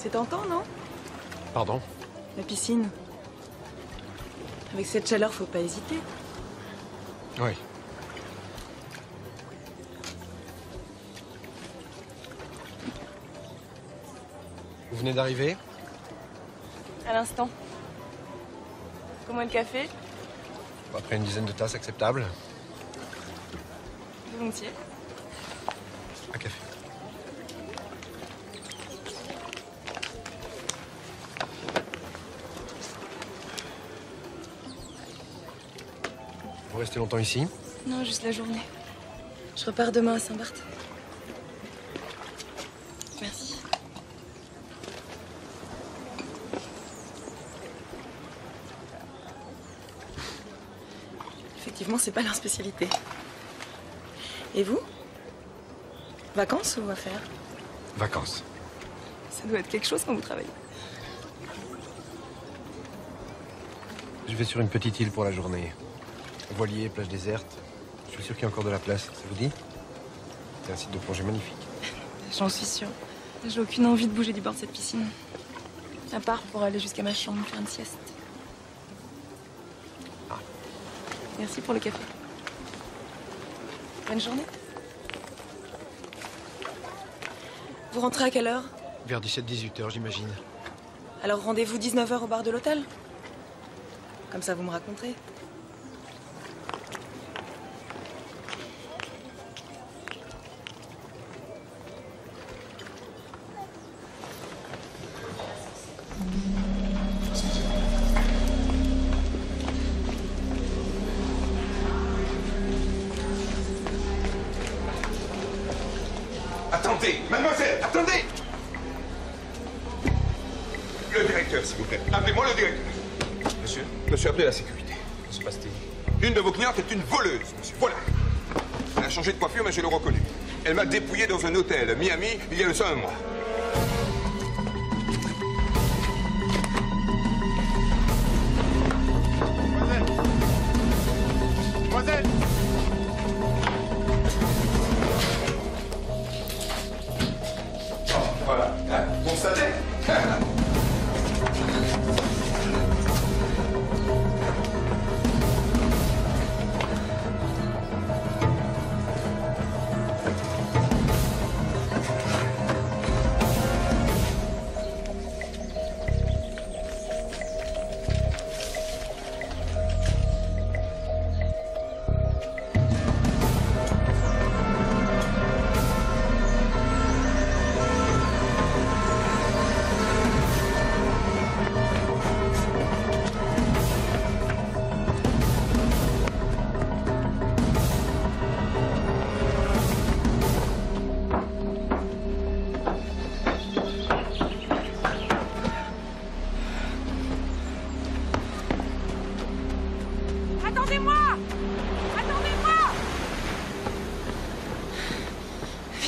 C'est tentant, non? Pardon? La piscine. Avec cette chaleur, faut pas hésiter. Oui. Vous venez d'arriver? À l'instant. Comment est le café? Après une dizaine de tasses, acceptable. Volontiers. Un café. Vous restez longtemps ici? Non, juste la journée. Je repars demain à Saint-Barth. Merci. Effectivement, c'est pas leur spécialité. Et vous? Vacances ou affaires? Vacances. Ça doit être quelque chose quand vous travaillez. Je vais sur une petite île pour la journée. Voilier, plage déserte. Je suis sûr qu'il y a encore de la place. Ça vous dit? C'est un site de plongée magnifique. J'en suis sûre. J'ai aucune envie de bouger du bord de cette piscine. À part pour aller jusqu'à ma chambre faire une sieste. Ah. Merci pour le café. Bonne journée. Vous rentrez à quelle heure? Vers 17-18 heures, j'imagine. Alors rendez-vous 19 h au bar de l'hôtel. Comme ça, vous me raconterez. Attendez, mademoiselle, attendez! Le directeur, s'il vous plaît. Appelez-moi le directeur. Monsieur? Monsieur, appelez la sécurité. Que se passe-t-il? Une de vos clientes est une voleuse, monsieur. Voilà. Elle a changé de coiffure, mais je l'ai reconnue. Elle m'a dépouillé dans un hôtel, Miami, il y a de ça un mois. Mademoiselle! Voilà. Constatez.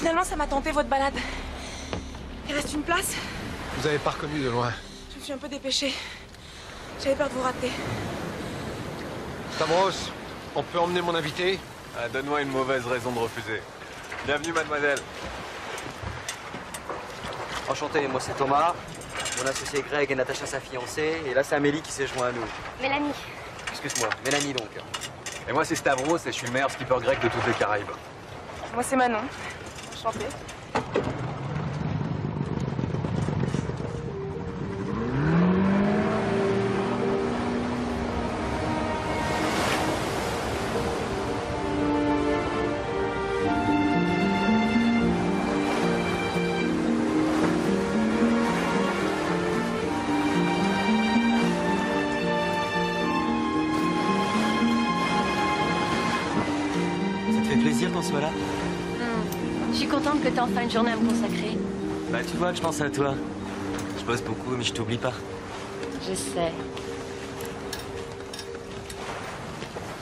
Finalement, ça m'a tenté votre balade. Il reste une place. Vous avez pas reconnu de loin. Je me suis un peu dépêchée. J'avais peur de vous rater. Stavros, on peut emmener mon invité? Donne-moi une mauvaise raison de refuser. Bienvenue, mademoiselle. Enchanté, moi c'est Thomas. Mon associé Greg et Natacha, sa fiancée. Et là, c'est Amélie qui s'est joint à nous. Mélanie. Excuse-moi, Mélanie donc. Et moi, c'est Stavros et je suis le meilleur skipper grec de toutes les Caraïbes. Moi, c'est Manon. Enchantée. Ça te fait plaisir qu'on soit là? Je suis contente que tu aies enfin une journée à me consacrer. Bah, tu vois que je pense à toi. Je bosse beaucoup, mais je t'oublie pas. Je sais.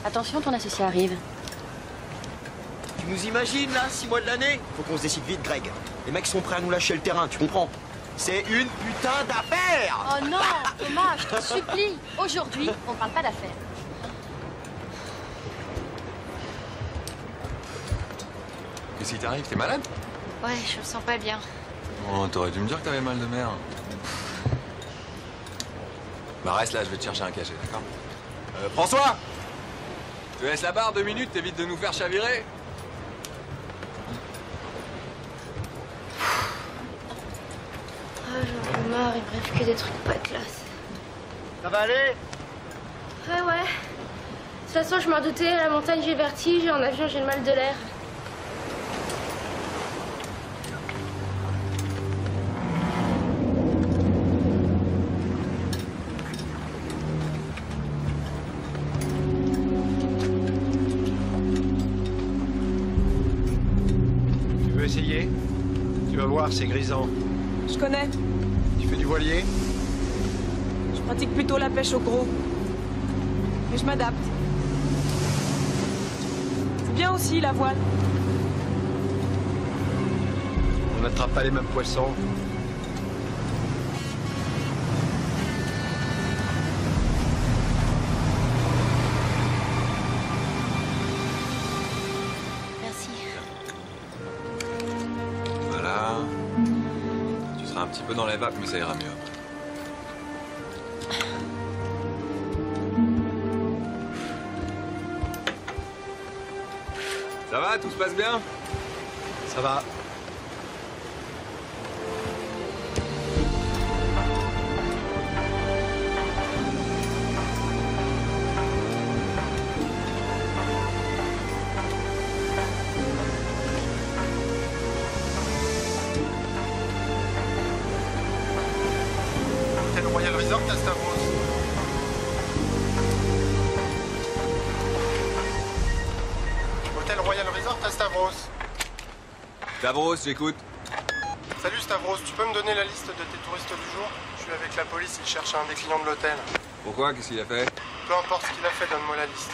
Attention, ton associé arrive. Tu nous imagines, là, 6 mois de l'année? Faut qu'on se décide vite, Greg. Les mecs sont prêts à nous lâcher le terrain, tu comprends? C'est une putain d'affaire! Oh non, Thomas, je te supplie. Aujourd'hui, on parle pas d'affaires. Qu'est-ce qui t'arrive? T'es malade? Ouais, je me sens pas bien. Oh, t'aurais dû me dire que t'avais mal de mer. Bah reste là, je vais te chercher un cachet, d'accord? François! Je te laisse la barre 2 minutes, t'évites de nous faire chavirer. Ah, j'en ai marre, il me reste que des trucs pas classe. Ça va aller? Ouais. De toute façon, je m'en doutais, à la montagne j'ai le vertige, et en avion j'ai le mal de l'air. Tu veux essayer? Tu vas voir, c'est grisant. Je connais. Tu fais du voilier? Je pratique plutôt la pêche au gros. Mais je m'adapte. C'est bien aussi, la voile. On n'attrape pas les mêmes poissons. Merci. Voilà. Tu seras un petit peu dans les vapes, mais ça ira mieux après. Ça va? Tout se passe bien? Ça va. Hôtel Royal Resort à Stavros. Hôtel Royal Resort à Stavros. Stavros, j'écoute. Salut Stavros, tu peux me donner la liste de tes touristes du jour? Je suis avec la police, ils cherchent un des clients de l'hôtel. Pourquoi? Qu'est-ce qu'il a fait? Peu importe ce qu'il a fait, donne-moi la liste.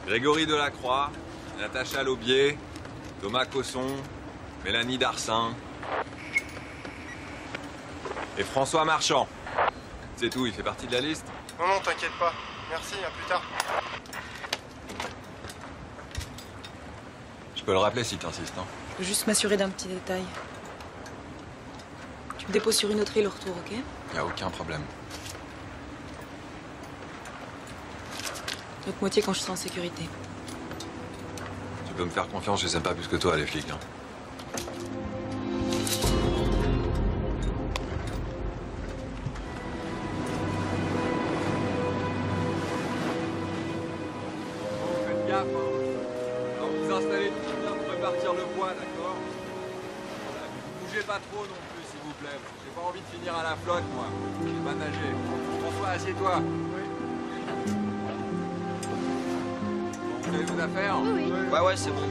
Grégory Delacroix, Natacha Laubier, Thomas Cosson, Mélanie Darcin et François Marchand. C'est tout, il fait partie de la liste? Non, t'inquiète pas. Merci, à plus tard. Je peux le rappeler si t'insistes, hein. Je veux juste m'assurer d'un petit détail. Tu me déposes sur une autre île au retour, ok? Y a aucun problème. L'autre moitié quand je serai en sécurité. Tu peux me faire confiance, je les aime pas plus que toi, les flics, hein. Faites gaffe, hein. Alors vous installez tout bien pour répartir le poids, d'accord? Voilà, puis vous bougez pas trop non plus, s'il vous plaît. J'ai pas envie de finir à la flotte, moi. Je sais pas nager. François, assieds-toi. Vous avez vos affaires? Oui. Ouais, c'est bon.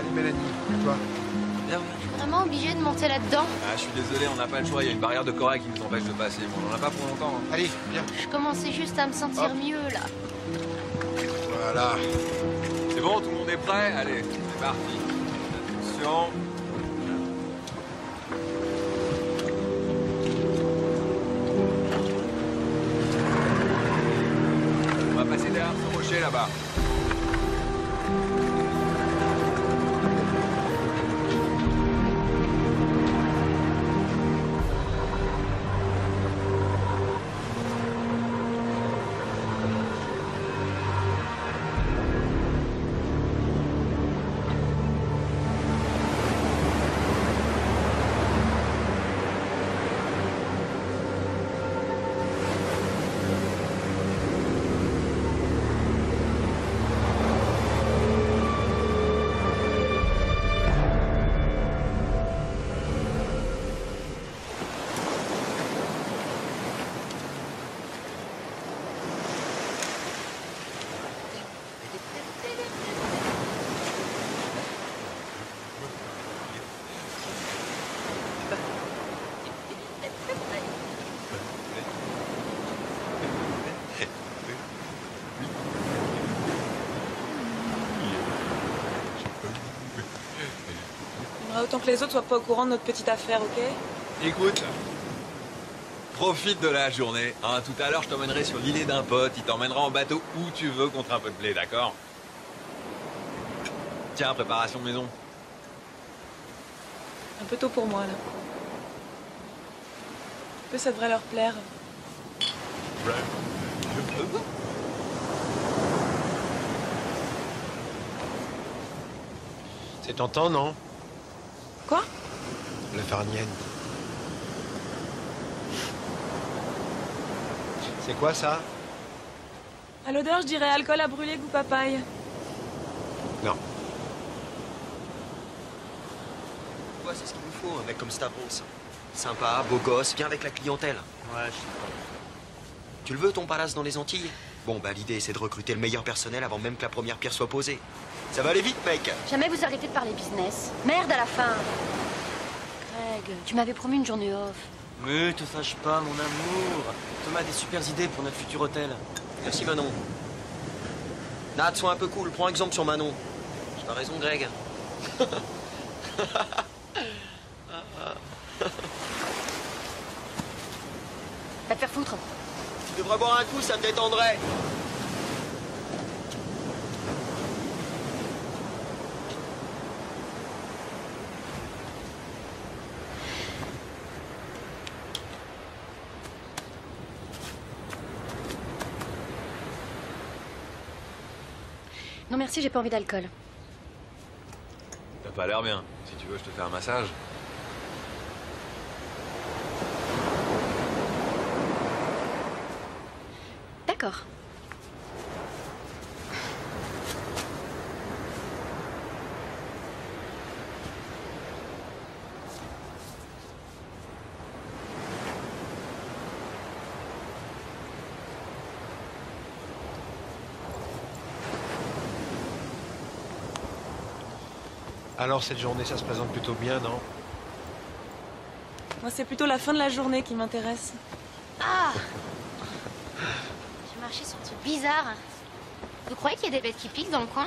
Salut Mélanie, et toi? Bien. Je suis vraiment obligée de monter là-dedans. Ah, je suis désolé, on n'a pas le choix. Il y a une barrière de corail qui nous empêche de passer. Bon, on n'en a pas pour longtemps. Hein. Allez, viens. Je commençais juste à me sentir mieux, là. Voilà. C'est bon, tout le monde est prêt? Allez, c'est parti. Attention. On va passer derrière ce rocher là-bas. J'aimerais autant que les autres soient pas au courant de notre petite affaire, ok? Écoute, profite de la journée. Hein. Tout à l'heure, je t'emmènerai sur l'îlet d'un pote. Il t'emmènera en bateau où tu veux contre un peu de blé, d'accord? Tiens, préparation maison. Un peu tôt pour moi, là. Un peu, ça devrait leur plaire. C'est tentant, non? Quoi? La farnienne. C'est quoi ça? À l'odeur, je dirais alcool à brûler, goût papaye. Non. Ouais, c'est ce qu'il nous faut, un mec comme Stavros. Sympa, beau gosse, bien avec la clientèle. Ouais, je sais pas. Tu le veux, ton palace dans les Antilles? Bon, bah l'idée, c'est de recruter le meilleur personnel avant même que la première pierre soit posée. Ça va aller vite, mec. Jamais vous arrêtez de parler business. Merde à la fin. Greg, tu m'avais promis une journée off. Mais te fâche pas, mon amour. Thomas a des super idées pour notre futur hôtel. Merci, Manon. Nat, sois un peu cool. Prends exemple sur Manon. J'ai pas raison, Greg. Va te faire foutre. Tu devrais boire un coup, ça me détendrait. Non merci, j'ai pas envie d'alcool. T'as pas l'air bien. Si tu veux, je te fais un massage. D'accord. Alors, cette journée, ça se présente plutôt bien, non? Moi, c'est plutôt la fin de la journée qui m'intéresse. Ah! J'ai marché sur un truc bizarre. Vous croyez qu'il y a des bêtes qui piquent dans le coin?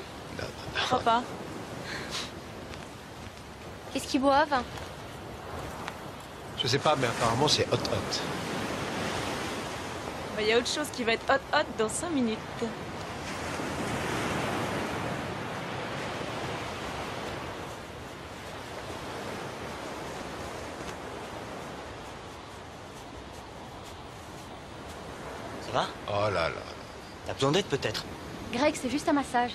Je crois pas. Qu'est-ce qu'ils boivent? Je sais pas, mais apparemment, c'est hot. Bah, y a autre chose qui va être hot dans 5 minutes. Ça va? Oh là là. T'as besoin d'aide peut-être? Greg, c'est juste un massage.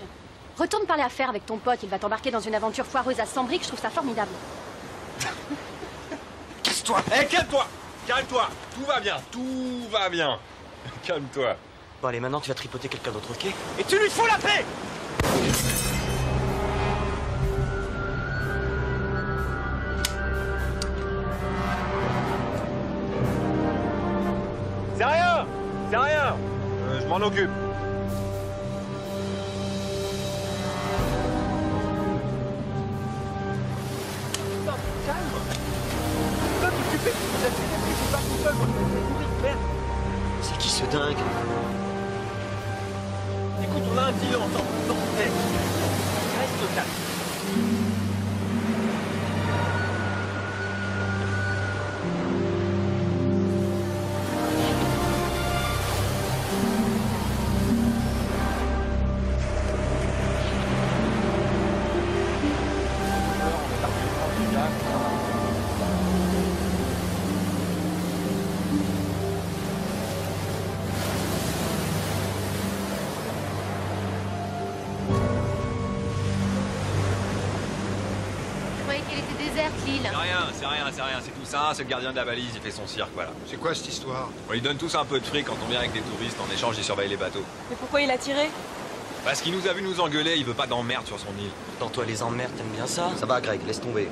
Retourne parler affaires avec ton pote, il va t'embarquer dans une aventure foireuse à Sambrique, je trouve ça formidable. Casse-toi! Hé, calme-toi! Calme-toi! Tout va bien, tout va bien. Calme-toi. Bon allez, maintenant tu vas tripoter quelqu'un d'autre, ok? Et tu lui fous la paix! C'est rien! C'est rien! Je m'en occupe. suis pas tout seul, moi, je vais mourir, merde. C'est qui ce dingue? Écoute, on a un deal ensemble. Non, hey, reste calme. C'est rien, c'est tout ça, c'est le gardien de la balise, il fait son cirque, voilà. C'est quoi cette histoire? On lui donne tous un peu de fric quand on vient avec des touristes, en échange il surveille les bateaux. Mais pourquoi il a tiré? Parce qu'il nous a vu nous engueuler, il veut pas d'emmerde sur son île. Pourtant, toi, les emmerdes, t'aimes bien ça? Ça va, Greg, laisse tomber.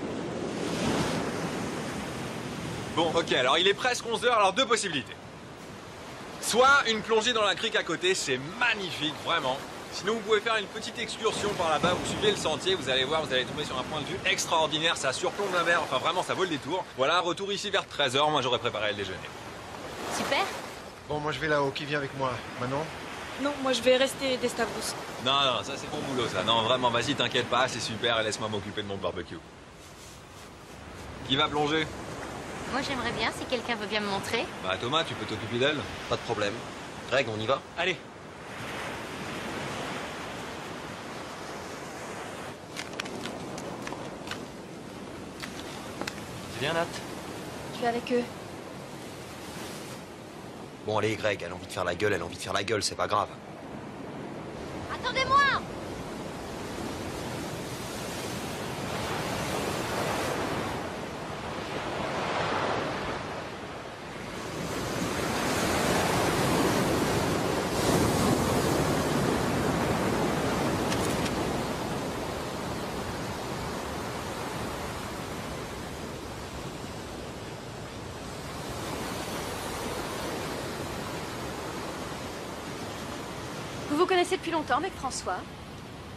Bon, ok, alors il est presque 11 h, alors deux possibilités. Soit une plongée dans la crique à côté, c'est magnifique, vraiment. Sinon, vous pouvez faire une petite excursion par là-bas, vous suivez le sentier, vous allez voir, vous allez tomber sur un point de vue extraordinaire, ça surplombe la mer, enfin vraiment, ça vaut le détour. Voilà, retour ici vers 13 h, moi j'aurais préparé le déjeuner. Super. Bon, moi je vais là-haut. Qui vient avec moi? Manon? Non, moi je vais rester des Stavros. Non, non, ça c'est bon boulot ça. Non, vraiment, vas-y, t'inquiète pas, c'est super et laisse-moi m'occuper de mon barbecue. Qui va plonger? Moi j'aimerais bien si quelqu'un veut bien me montrer. Bah Thomas, tu peux t'occuper d'elle? Pas de problème. Greg, on y va? Allez. C'est bien, Nat? Je vais avec eux. Bon, allez, Greg, elle a envie de faire la gueule, elle a envie de faire la gueule, c'est pas grave. Attendez-moi! Vous vous connaissez depuis longtemps avec François?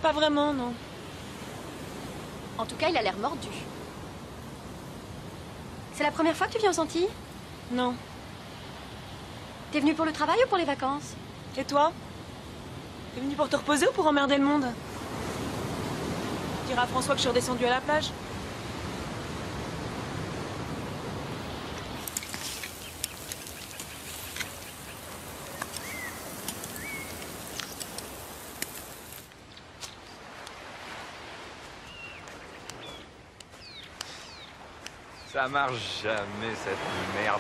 Pas vraiment, non. En tout cas, il a l'air mordu. C'est la première fois que tu viens aux Antilles? Non. T'es venu pour le travail ou pour les vacances? Et toi? T'es venu pour te reposer ou pour emmerder le monde? Dire à François que je suis redescendue à la plage? Ça marche jamais cette merde.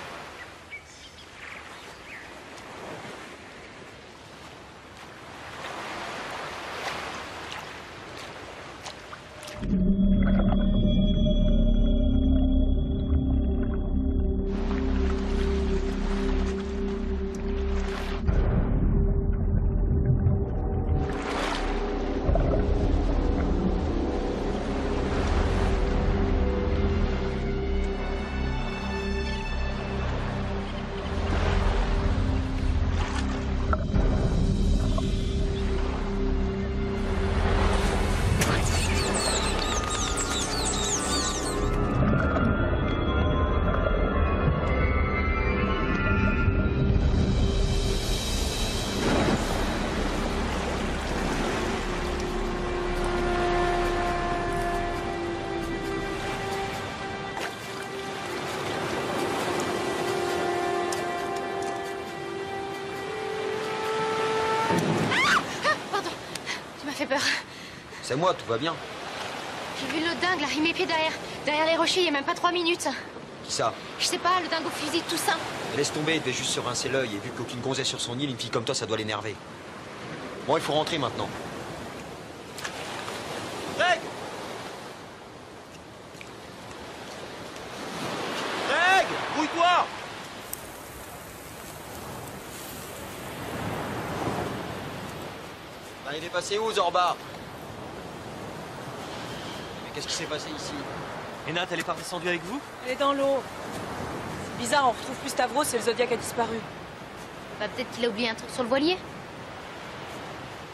Peur. C'est moi, tout va bien. J'ai vu le dingue là, il met pied derrière les rochers il y a même pas 3 minutes. Qui ça? Je sais pas, le dingue au fusil tout simple. Laisse tomber, il devait juste se rincer l'œil, et vu qu'aucune gonzesse sur son île, une fille comme toi, ça doit l'énerver. Bon, il faut rentrer maintenant. Greg! Greg! Brouille-toi! Bah, il est passé où, Zorba? Mais qu'est-ce qui s'est passé ici? Et Nat, elle est pas descendue avec vous? Elle est dans l'eau. C'est bizarre, on retrouve plus Stavros et le Zodiac a disparu. Bah peut-être qu'il a oublié un truc sur le voilier.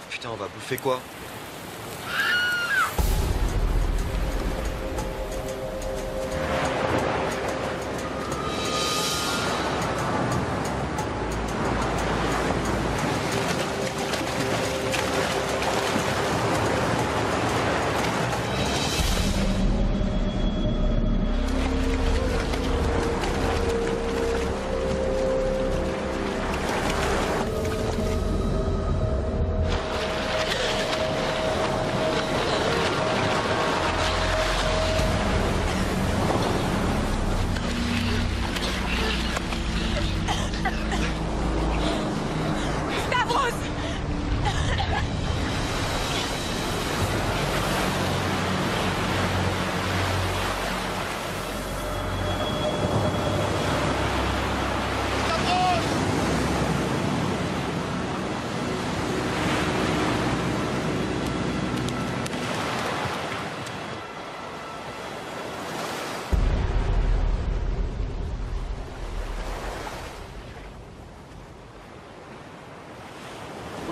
Putain, on va bouffer quoi?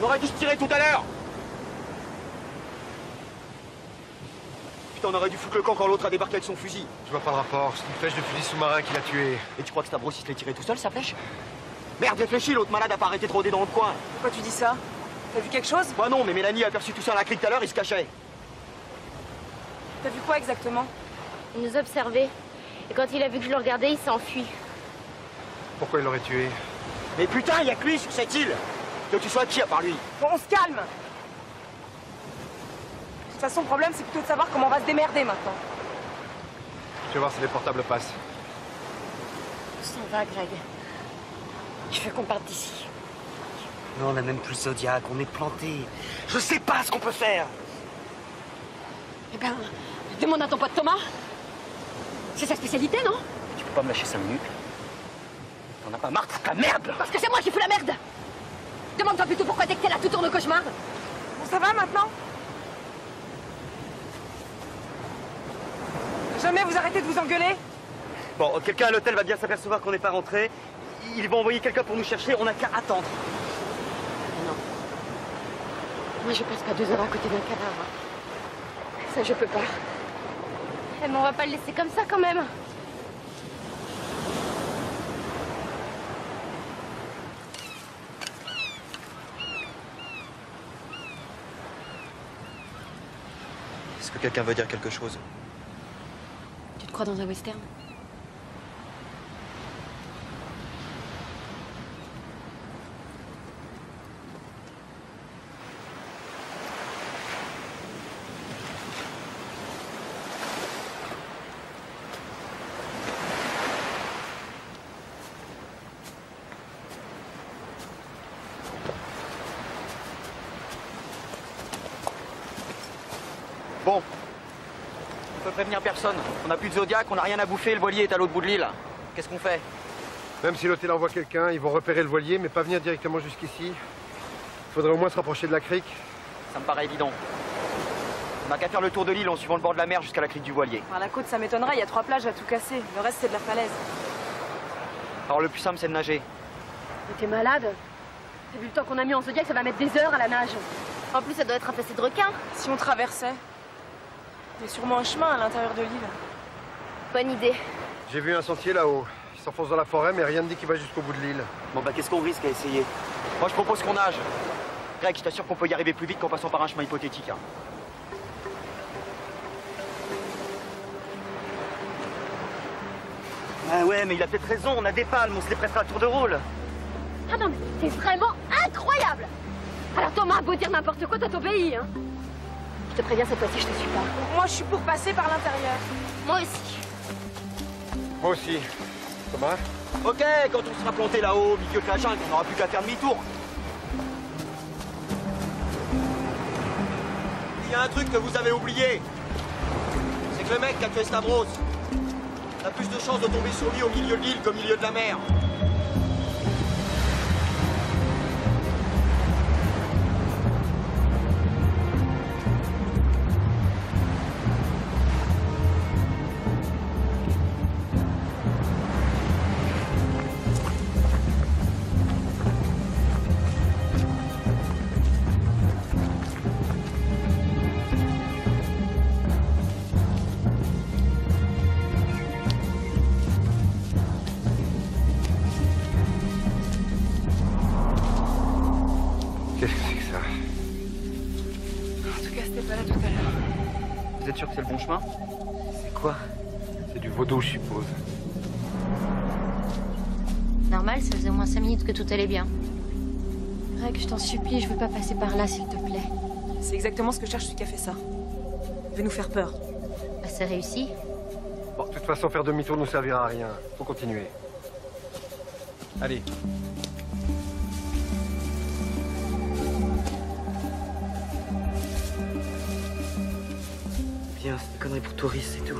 aurait dû se tirer tout à l'heure. Putain, on aurait dû foutre le camp quand l'autre a débarqué avec son fusil. Je vois pas le rapport. C'est une flèche de fusil sous-marin qui l'a tué. Et tu crois que Stavros il se l'est tiré tout seul, sa flèche? Merde, réfléchis, l'autre malade a pas arrêté de rôder dans le coin. Pourquoi tu dis ça? T'as vu quelque chose? Bah non, mais Mélanie a aperçu tout ça à la crique tout à l'heure, il se cachait. T'as vu quoi exactement? Il nous observait. Et quand il a vu que je le regardais, il s'est enfui. Pourquoi il l'aurait tué? Mais putain, y a que lui sur cette île. Que tu sois qui à part lui? Bon, on se calme. De toute façon, le problème, c'est plutôt de savoir comment on va se démerder maintenant. Je vais voir si les portables passent. On s'en va, Greg. Je veux qu'on parte d'ici. Non, on a même plus Zodiac, on est planté. Je sais pas ce qu'on peut faire. Eh ben, demande à ton pote Thomas. C'est sa spécialité, non? Tu peux pas me lâcher 5 minutes? T'en as pas marre de foutre la merde? Parce que c'est moi qui fous la merde. Demande-toi plutôt pourquoi dès que t'es là, tout tourne au cauchemar. Bon, ça va maintenant? Jamais vous arrêtez de vous engueuler? Bon, quelqu'un à l'hôtel va bien s'apercevoir qu'on n'est pas rentré. Ils vont envoyer quelqu'un pour nous chercher, on n'a qu'à attendre. Non. Moi, je passe pas 2 heures à côté d'un cadavre. Ça, je peux pas. Eh, mais on va pas le laisser comme ça, quand même. Est-ce que quelqu'un veut dire quelque chose? Tu te crois dans un western? Bon. On peut prévenir personne. On n'a plus de Zodiac, on n'a rien à bouffer, le voilier est à l'autre bout de l'île. Qu'est-ce qu'on fait? Même si l'hôtel envoie quelqu'un, ils vont repérer le voilier, mais pas venir directement jusqu'ici. Il faudrait au moins se rapprocher de la crique. Ça me paraît évident. On n'a qu'à faire le tour de l'île en suivant le bord de la mer jusqu'à la crique du voilier. Par la côte, ça m'étonnerait, il y a 3 plages à tout casser. Le reste, c'est de la falaise. Alors le plus simple, c'est de nager. Mais t'es malade? T'as vu le temps qu'on a mis en Zodiac, ça va mettre des heures à la nage. En plus, ça doit être infesté de requins. Si on traversait, il y a sûrement un chemin à l'intérieur de l'île. Bonne idée. J'ai vu un sentier là-haut. Il s'enfonce dans la forêt, mais rien ne dit qu'il va jusqu'au bout de l'île. Bon bah qu'est-ce qu'on risque à essayer? Moi je propose qu'on nage. Greg, je t'assure qu'on peut y arriver plus vite qu'en passant par un chemin hypothétique. Hein. Ah ouais, mais il a peut-être raison, on a des palmes, on se les prêtera à tour de rôle. Ah non, mais c'est vraiment incroyable. Alors Thomas, beau dire n'importe quoi, toi t'obéis, hein. Je te préviens, cette fois-ci, je te suis pas. Moi, je suis pour passer par l'intérieur. Moi aussi. Moi aussi. Thomas? Ok, quand on sera planté là-haut, au milieu de la jungle, on n'aura plus qu'à faire demi-tour. Il y a un truc que vous avez oublié. C'est que le mec qui a tué Stavros a plus de chances de tomber sur lui au milieu de l'île qu'au milieu de la mer. Qu'est-ce que c'est que ça? En tout cas, c'était pas là tout à l'heure. Vous êtes sûr que c'est le bon chemin? C'est quoi? C'est du vaudou, je suppose. Normal, ça faisait au moins 5 minutes que tout allait bien. Greg, je t'en supplie, je veux pas passer par là, s'il te plaît. C'est exactement ce que cherche celui qui a fait ça. Il veut nous faire peur. Bah, c'est réussi. Bon, de toute façon, faire demi-tour nous servira à rien. Faut continuer. Allez. Bien, c'est des conneries pour touristes, c'est tout.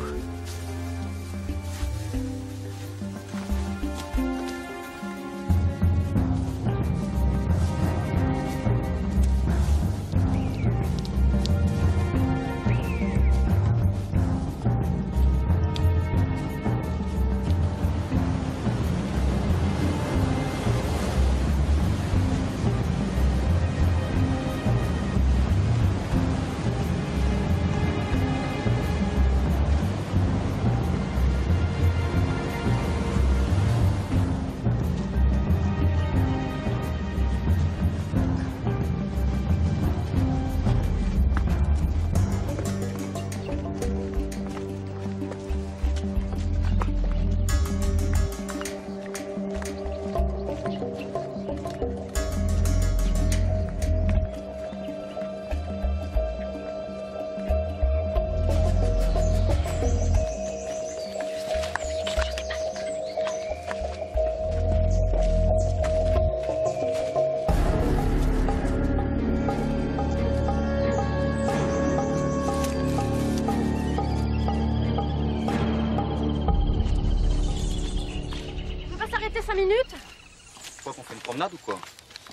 promenade ou quoi?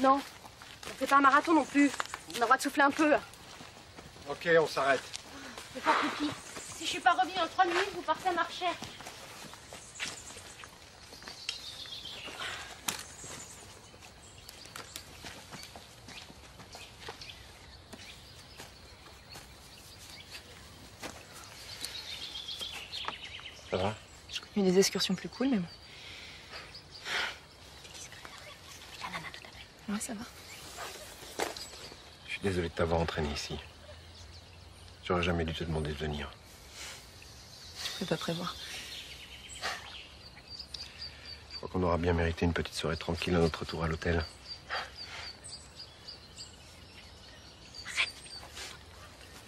Non. On fait pas un marathon non plus. On a le droit de souffler un peu. Ok, on s'arrête. Je vais faire pipi. Si je suis pas revenue en 3 minutes, vous partez à marcher. Ça va? J'ai connu des excursions plus cool, mais bon. Ouais, ça va. Je suis désolé de t'avoir entraîné ici. J'aurais jamais dû te demander de venir. Tu pouvais pas prévoir. Je crois qu'on aura bien mérité une petite soirée tranquille à notre retour à l'hôtel.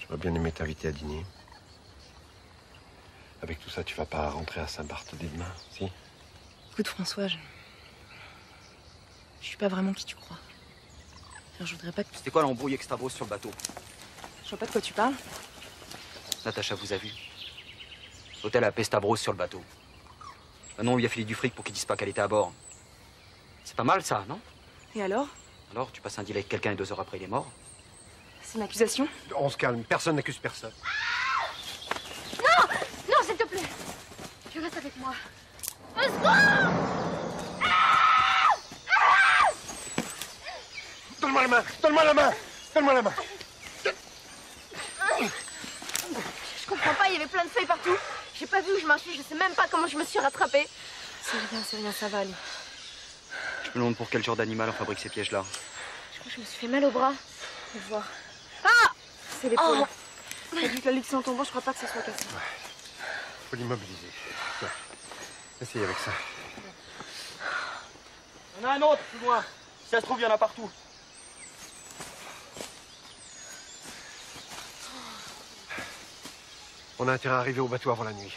J'aurais bien aimé t'inviter à dîner. Avec tout ça, tu vas pas rentrer à Saint-Barth dès demain, si? Écoute, François, je suis pas vraiment qui tu crois. Alors, je voudrais pas que... C'était quoi l'embrouille avec Stavros sur le bateau? Je vois pas de quoi tu parles. Natacha vous a vu. L'hôtel a appelé Stavros sur le bateau. Maintenant, on lui a filé du fric pour qu'il dise pas qu'elle était à bord. C'est pas mal, ça, non? Et alors? Alors, tu passes un deal avec quelqu'un et 2 heures après, il est mort? C'est une accusation? On se calme, personne n'accuse personne. Non! Non, s'il te plaît! Tu restes avec moi. Au secours! Donne-moi la main! Donne-moi la main! Donne-moi la main! Je comprends pas, il y avait plein de feuilles partout. J'ai pas vu où je marchais, je sais même pas comment je me suis rattrapée. C'est rien, ça va aller. Je me demande pour quel genre d'animal on fabrique ces pièges-là. Je crois que je me suis fait mal au bras. Je vais voir. Ah! C'est l'épaule. T'as vu que la lutte en tombant, je crois pas que ça soit cassé. Faut l'immobiliser. Tiens, essayez avec ça. Il y en a un autre, plus loin. Si ça se trouve, il y en a partout. On a intérêt à arriver au bateau avant la nuit.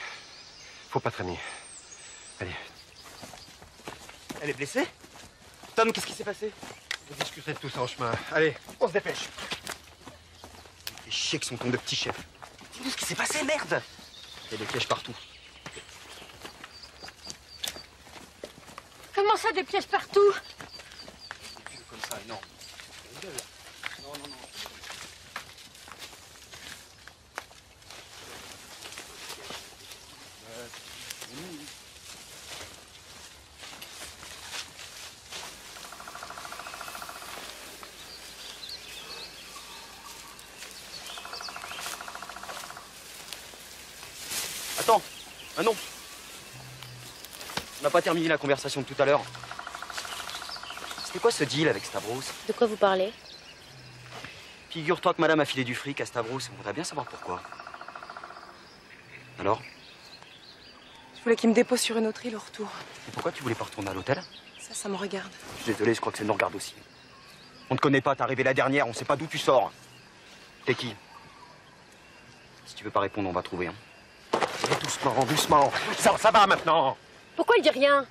Faut pas traîner. Allez. Elle est blessée? Tom, qu'est-ce qui s'est passé? On discuterait de tout ça en chemin. Allez, on se dépêche. Les chiens qui sont ton de petit chef. Dis-nous ce qui s'est passé, merde! Il y a des pièges partout. Comment ça, des pièges partout? Comme ça, énorme. Non, non, non. Attends, ah non. On n'a pas terminé la conversation de tout à l'heure. C'était quoi ce deal avec Stavros? De quoi vous parlez? Figure-toi que madame a filé du fric à Stavros. On voudrait bien savoir pourquoi. Alors? Je voulais qu'il me dépose sur une autre île au retour. Et pourquoi tu voulais pas retourner à l'hôtel? Ça me regarde. Je suis désolé, je crois que ça nous regarde aussi. On te connaît pas, t'es arrivé la dernière, on sait pas d'où tu sors. T'es qui? Si tu veux pas répondre, on va trouver. Hein. Doucement, doucement. Ça va maintenant. Pourquoi il dit rien?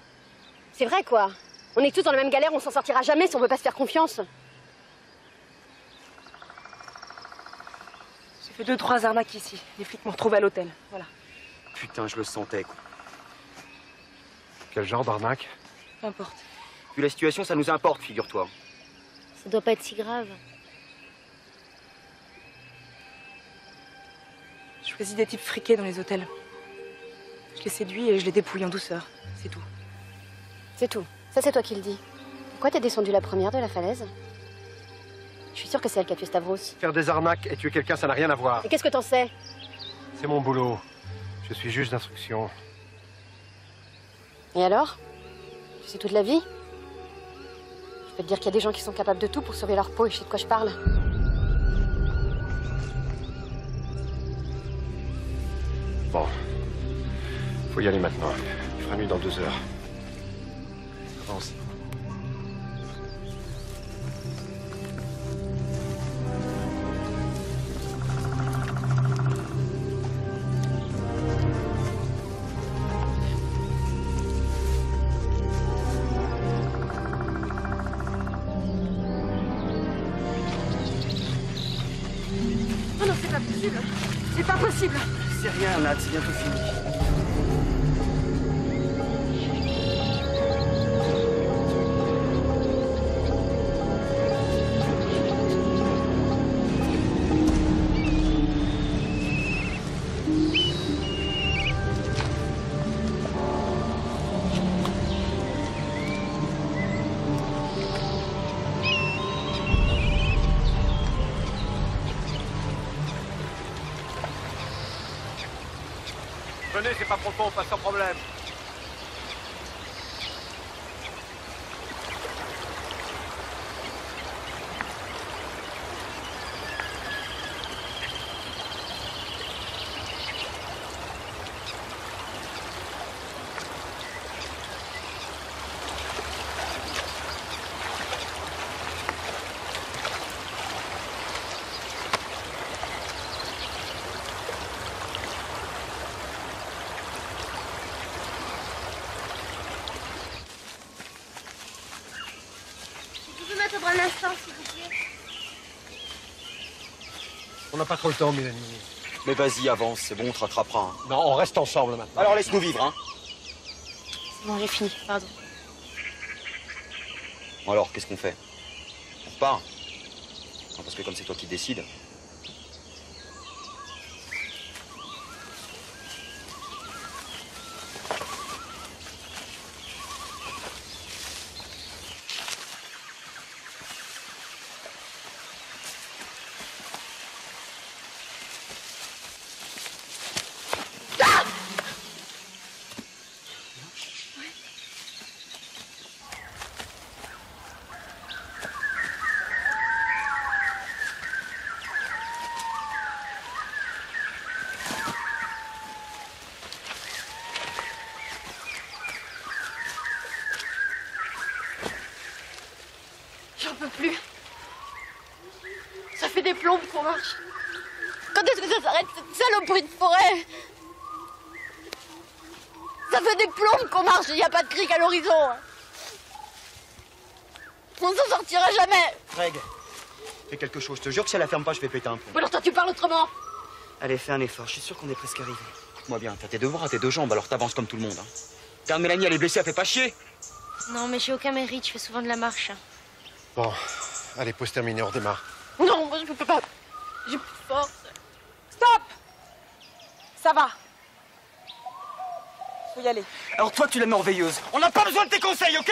C'est vrai, quoi. On est tous dans la même galère, on s'en sortira jamais si on veut pas se faire confiance. J'ai fait 2-3 arnaques ici. Les flics m'ont retrouvé à l'hôtel. Voilà. Putain, je le sentais, quoi. Quel genre d'arnaque? Peu importe. Vu la situation, ça nous importe, figure-toi. Ça doit pas être si grave. Je choisis des types friqués dans les hôtels. Je les séduis et je les dépouille en douceur. C'est tout. C'est tout. Ça, c'est toi qui le dis. Pourquoi t'es descendue la première de la falaise? Je suis sûre que c'est elle qui a tué Stavros. Faire des arnaques et tuer quelqu'un, ça n'a rien à voir. Et qu'est-ce que t'en sais? C'est mon boulot. Je suis juge d'instruction. Et alors? Tu sais toute la vie? Je peux te dire qu'il y a des gens qui sont capables de tout pour sauver leur peau et je sais de quoi je parle. Bon. Faut y aller maintenant. Il fera nuit dans 2 heures. Avance. Oh non, c'est pas possible. C'est pas possible. C'est rien, Nat, c'est bientôt fini. Venez, c'est pas profond, on passe sans problème. Attendre un instant, s'il vous plaît. On n'a pas trop le temps, Mélanie. Mais vas-y, avance, c'est bon, on te rattrapera. Hein. Non, on reste ensemble maintenant. Alors laisse-nous vivre, hein. C'est bon, j'ai fini, pardon. Bon alors, qu'est-ce qu'on fait? On repart? Non, parce que comme c'est toi qui décides. J'en peux plus. Ça fait des plombes qu'on marche. Quand est-ce que ça s'arrête, cette saloperie de forêt? Ça fait des plombes qu'on marche et il n'y a pas de crique à l'horizon. On s'en sortira jamais. Greg, fais quelque chose. Je te jure que si elle la ferme pas, je vais péter un plomb. Ou alors toi, tu parles autrement. Allez, fais un effort. Je suis sûr qu'on est presque arrivé. Moi bien, t'as tes deux bras, tes deux jambes, alors t'avances comme tout le monde. Hein. Regarde, Mélanie, elle est blessée, elle fait pas chier. Non, mais j'ai aucun mérite. Je fais souvent de la marche. Bon, allez, pause terminée, on redémarre. Non, moi, je peux pas. J'ai plus de force. Stop! Ça va. Faut y aller. Alors toi, tu la merveilleuse. On n'a pas besoin de tes conseils, ok?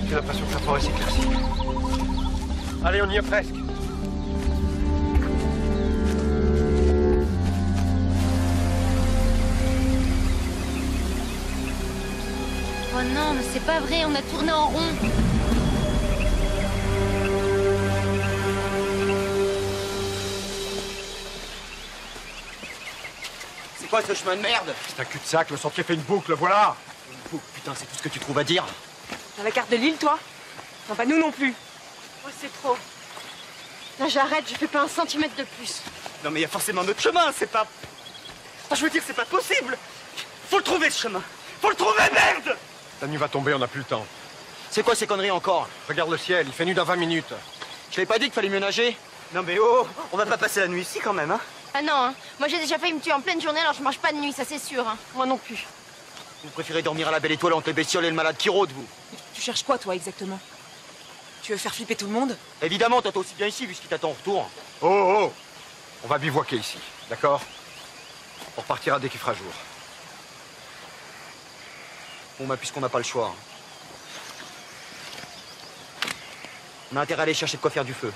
J'ai l'impression que la forêt s'éclaircit. Allez, on y est presque. Oh non, mais c'est pas vrai, on a tourné en rond. C'est quoi ce chemin de merde? C'est un cul-de-sac, le sentier fait une boucle, voilà. Oh, putain, c'est tout ce que tu trouves à dire? T'as la carte de l'île, toi? Non, pas nous non plus. Oh, c'est trop. Là, j'arrête, je fais pas un centimètre de plus. Non mais il y a forcément un autre chemin, c'est pas... Enfin, je veux dire, c'est pas possible. Faut le trouver, ce chemin. Faut le trouver, merde! La nuit va tomber, on n'a plus le temps. C'est quoi ces conneries encore? Regarde le ciel, il fait nuit dans 20 minutes. Je t'avais pas dit qu'il fallait mieux nager? Non mais oh, on va pas passer la nuit ici quand même, hein? Ah non, hein. Moi j'ai déjà failli me tuer en pleine journée, alors je marche pas de nuit, ça c'est sûr. Hein. Moi non plus. Vous préférez dormir à la belle étoile entre les bestioles et le malade qui rôde, vous? Tu cherches quoi, toi, exactement? Tu veux faire flipper tout le monde? Évidemment, t'attends aussi bien ici, vu ce qui t'attend en retour. Oh, oh! On va bivouaquer ici, d'accord? On repartira dès qu'il fera jour. Bon, bah, puisqu'on n'a pas le choix. Hein. On a intérêt à aller chercher de quoi faire du feu.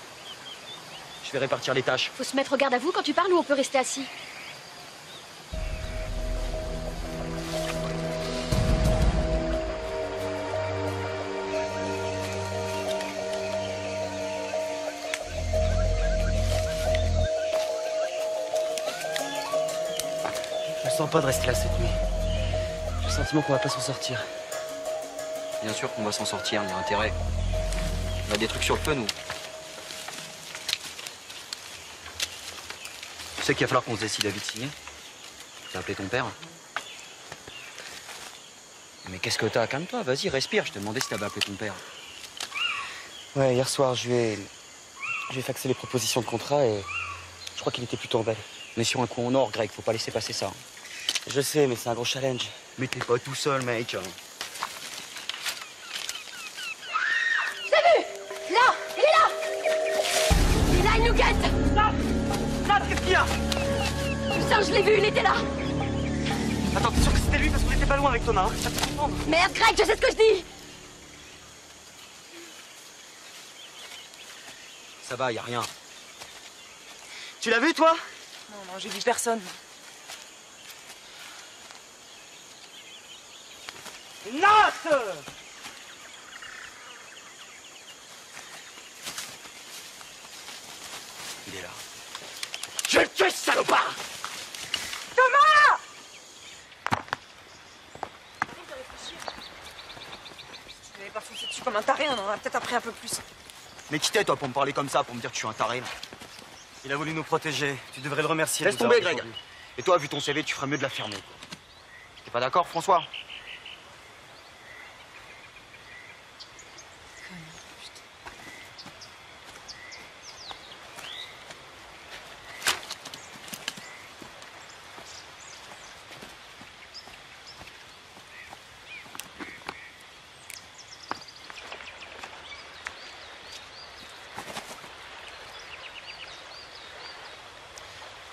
Je vais répartir les tâches. Faut se mettre au garde à vous quand tu parles ou on peut rester assis? Je sens pas de rester là cette nuit. J'ai le sentiment qu'on va pas s'en sortir. Bien sûr qu'on va s'en sortir, il y a intérêt. On a des trucs sur le feu, nous. Tu sais qu'il va falloir qu'on se décide à vite signer. T'as appelé ton père? Mais qu'est-ce que t'as? Calme-toi, vas-y, respire. Je t'ai demandé si t'avais appelé ton père. Ouais, hier soir, je vais faxer les propositions de contrat et je crois qu'il était plutôt emballé. Mais sur un coup en or, Greg, faut pas laisser passer ça. Je sais, mais c'est un gros challenge. Mais t'es pas tout seul, mec. Là! Il est là! Il est là, Putain, je l'ai vu, il était là. Attends, t'es sûr que c'était lui parce qu'on était pas loin avec Thomas, hein? Ça peut comprendre. Merde, Greg, je sais ce que je dis. Ça va, y a rien. Tu l'as vu, toi? Non, non, j'ai vu personne. Nat! Il est là. Je vais le tuer, ce salopard! Thomas! Tu n'avais pas foncé dessus comme un taré, on en a peut-être appris un peu plus. Mais qui t'es, toi, pour me parler comme ça, pour me dire que je suis un taré? Il a voulu nous protéger. Tu devrais le remercier. Laisse tomber, Greg. Et toi, vu ton CV, tu ferais mieux de la fermer. T'es pas d'accord, François?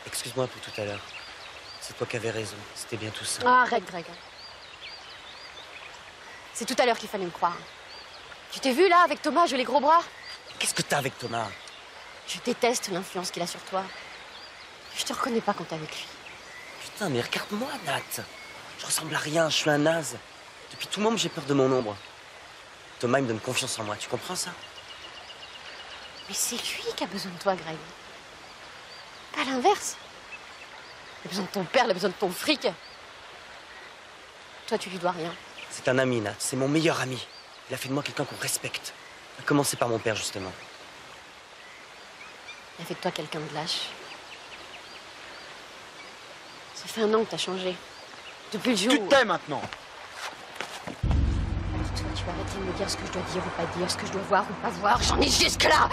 Excuse-moi pour tout à l'heure. C'est toi qui avais raison. C'était bien tout ça. Ah, arrête, Greg. C'est tout à l'heure qu'il fallait me croire. Tu t'es vu, là, avec Thomas, je les gros bras? Qu'est-ce que t'as avec Thomas? Je déteste l'influence qu'il a sur toi. Je te reconnais pas quand t'es avec lui. Putain, mais regarde-moi, Nat. Je ressemble à rien, je suis un naze. Depuis tout le monde, j'ai peur de mon ombre. Thomas, il me donne confiance en moi, tu comprends ça? Mais c'est lui qui a besoin de toi, Greg. Pas l'inverse. Il a besoin de ton père, il a besoin de ton fric. Toi, tu lui dois rien. C'est un ami, Nat. C'est mon meilleur ami. Il a fait de moi quelqu'un qu'on respecte. À commencer par mon père, justement. Il a fait de toi quelqu'un de lâche. Ça fait 1 an que t'as changé. Depuis le jour Tu t'aimes maintenant. Alors toi, tu vas arrêter de me dire ce que je dois dire ou pas dire, ce que je dois voir ou pas voir. J'en ai jusque là.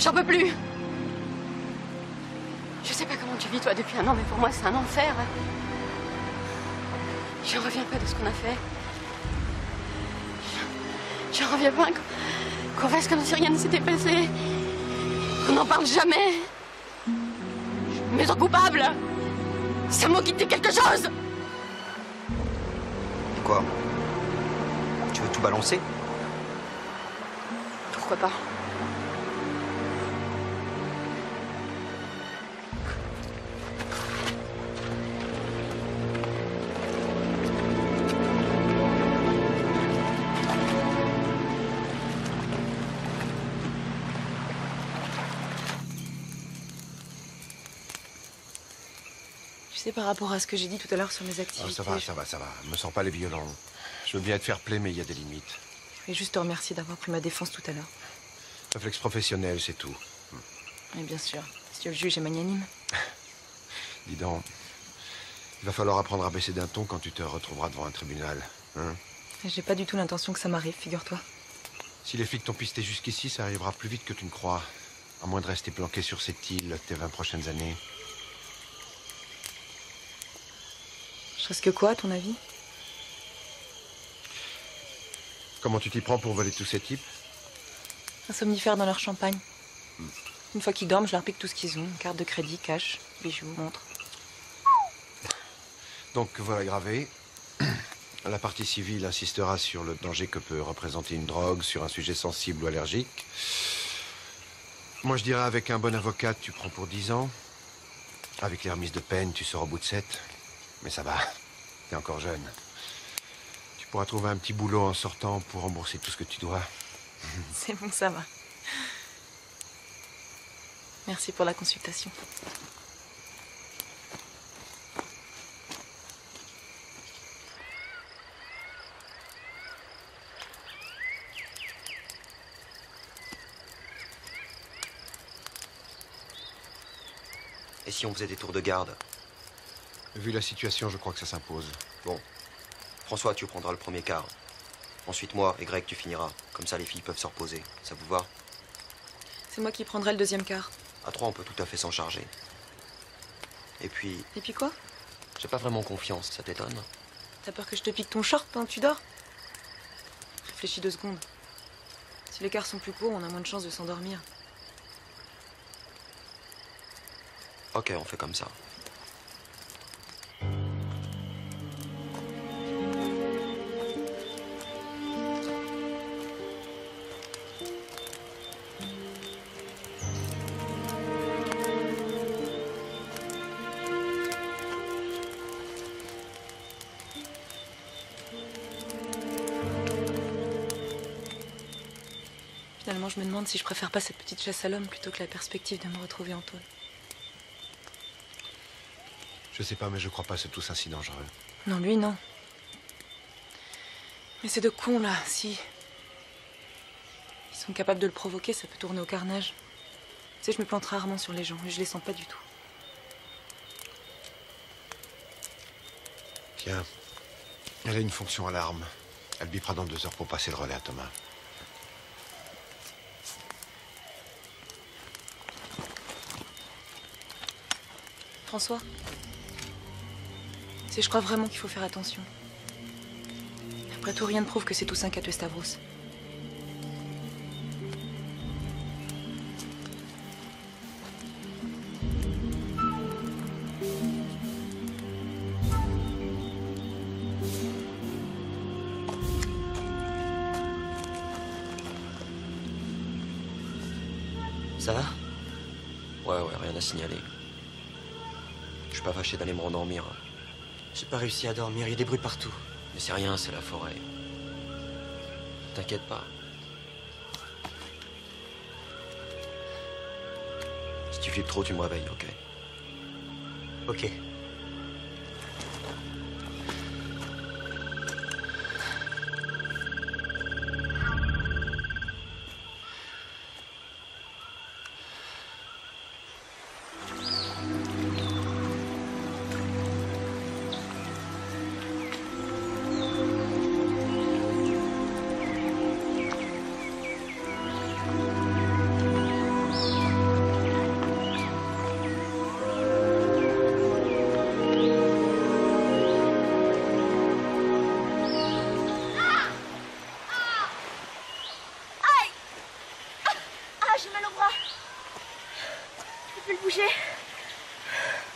J'en peux plus. Je sais pas comment tu vis, toi, depuis 1 an, mais pour moi, c'est un enfer. J'en reviens pas de ce qu'on a fait. J'en reviens pas qu'on fasse comme si rien ne s'était passé. Qu'on n'en parle jamais. Je me sens coupable. Ça m'a quitté quelque chose. Et quoi? Tu veux tout balancer? Pourquoi pas? Tu sais, par rapport à ce que j'ai dit tout à l'heure sur mes activités... ça va, ça va, ça va. Me sens pas les violents. Je veux bien être fair play, mais il y a des limites. Je vais juste te remercier d'avoir pris ma défense tout à l'heure. Réflexe professionnel, c'est tout. Et bien sûr, si le juge est magnanime. Dis donc, il va falloir apprendre à baisser d'un ton quand tu te retrouveras devant un tribunal. Hein? J'ai pas du tout l'intention que ça m'arrive, figure-toi. Si les flics t'ont pisté jusqu'ici, ça arrivera plus vite que tu ne crois. À moins de rester planqué sur cette île tes 20 prochaines années. Je risque quoi, à ton avis? Comment tu t'y prends pour voler tous ces types? Un somnifère dans leur champagne. Une fois qu'ils dorment, je leur pique tout ce qu'ils ont. Carte de crédit, cash, bijoux, montres. Donc voilà gravé. La partie civile insistera sur le danger que peut représenter une drogue sur un sujet sensible ou allergique. Moi je dirais avec un bon avocat, tu prends pour 10 ans. Avec les remises de peine, tu sors au bout de 7. Mais ça va, t'es encore jeune. Tu pourras trouver un petit boulot en sortant pour rembourser tout ce que tu dois. C'est bon, ça va. Merci pour la consultation. Et si on faisait des tours de garde? Vu la situation, je crois que ça s'impose. Bon. François, tu prendras le premier quart. Ensuite, moi et Greg, tu finiras. Comme ça, les filles peuvent se reposer. Ça vous va? C'est moi qui prendrai le deuxième quart. À 3, on peut tout à fait s'en charger. Et puis... Et puis quoi? J'ai pas vraiment confiance, ça t'étonne? T'as peur que je te pique ton short pendant que tu dors? Réfléchis 2 secondes. Si les quarts sont plus courts, on a moins de chances de s'endormir. Ok, on fait comme ça. Finalement, je me demande si je préfère pas cette petite chasse à l'homme plutôt que la perspective de me retrouver en tôle. Je sais pas, mais je crois pas que c'est tout ça si dangereux. Non, lui, non. Mais ces deux cons, là, si... ils sont capables de le provoquer, ça peut tourner au carnage. Tu sais, je me plante rarement sur les gens, et je les sens pas du tout. Tiens, elle a une fonction alarme. Elle bipera dans 2 heures pour passer le relais à Thomas. François, je crois vraiment qu'il faut faire attention. Après tout, rien ne prouve que c'est Toussaint qui a tué Stavros. Ça va? Ouais, rien à signaler. Je suis pas fâché d'aller me rendormir. J'ai pas réussi à dormir, il y a des bruits partout. Mais c'est rien, c'est la forêt. T'inquiète pas. Si tu flippes trop, tu me réveilles, ok? Ok.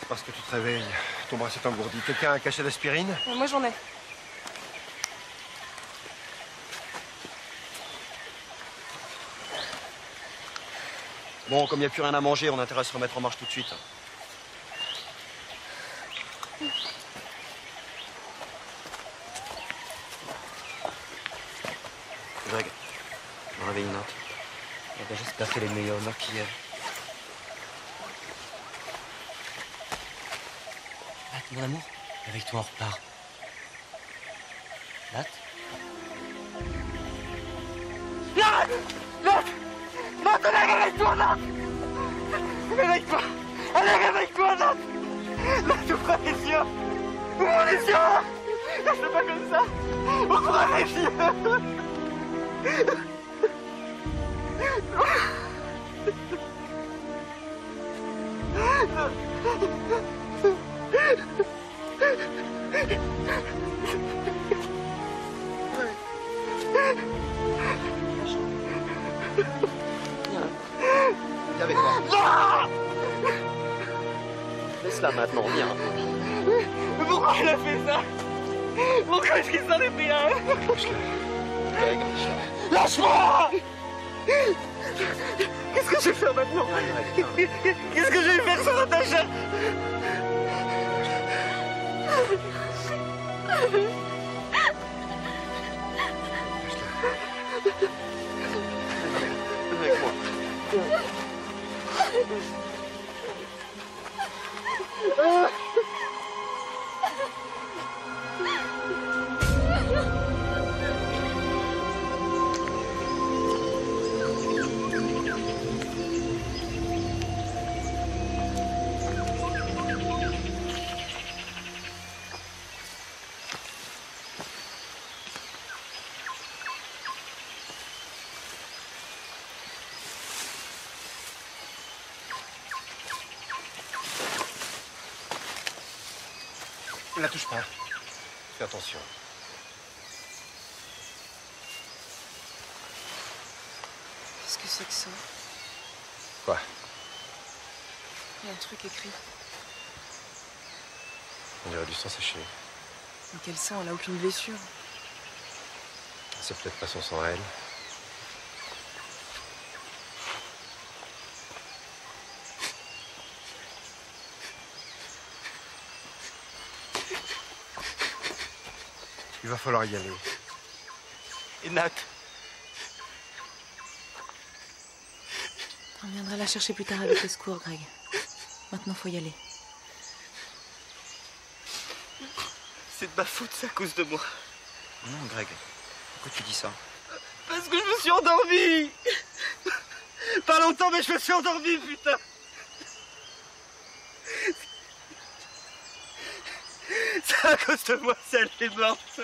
Parce que tu te réveilles, ton bras s'est engourdi. Quelqu'un a caché l'aspirine? Moi, j'en ai. Bon, comme il n'y a plus rien à manger, on a intérêt à se remettre en marche tout de suite. Greg, je me réveille une note. J'espère qu'elle est meilleure humeur qu'hier. Nat, mon amour, avec toi on repart. Nat? Nat! Nat! Nat, allez, réveille-toi, Nat! Réveille-toi! Allez, réveille-toi, Nat! Nat, ouvre les yeux! Ouvre les yeux! Reste pas comme ça! Ouvre les yeux! Viens avec moi. Laisse-la maintenant, viens. Pourquoi il a fait ça? Pourquoi est-ce qu'il s'en est pris un? Greg, lâche-moi! Qu'est-ce que je vais faire maintenant? Qu'est-ce que je vais faire sans Natacha? avec moi. La touche pas. Fais attention. Qu'est-ce que c'est que ça? Quoi? Il y a un truc écrit. On dirait du sang séché. Mais quel sang? Elle a aucune blessure. C'est peut-être pas son sang à elle. Il va falloir y aller. Et Nat? On viendra la chercher plus tard avec les secours, Greg. Maintenant, faut y aller. C'est de ma faute, c'est à cause de moi. Non, Greg. Pourquoi tu dis ça? Parce que je me suis endormi. Pas longtemps, mais je me suis endormi, putain. C'est à cause de moi, celle qui est morte.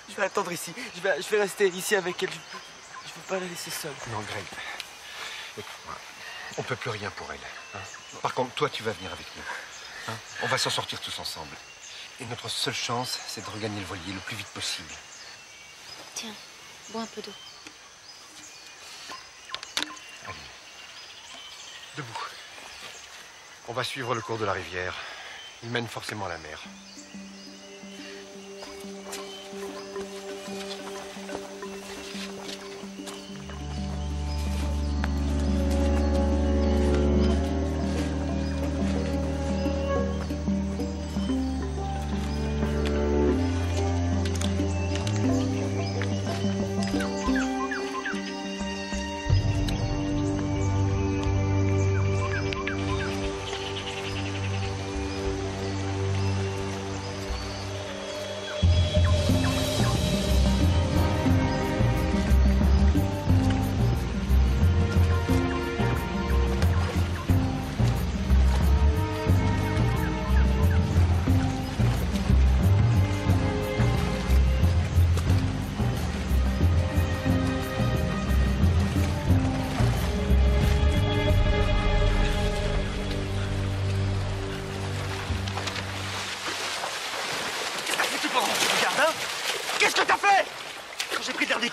Je vais attendre ici. Je vais rester ici avec elle. Je veux pas la laisser seule. Non, Greg. Écoute-moi. On peut plus rien pour elle. Hein. Par contre, toi, tu vas venir avec nous. Hein. On va s'en sortir tous ensemble. Et notre seule chance, c'est de regagner le voilier le plus vite possible. Tiens, bois un peu d'eau. Allez. Debout. On va suivre le cours de la rivière. Il mène forcément à la mer.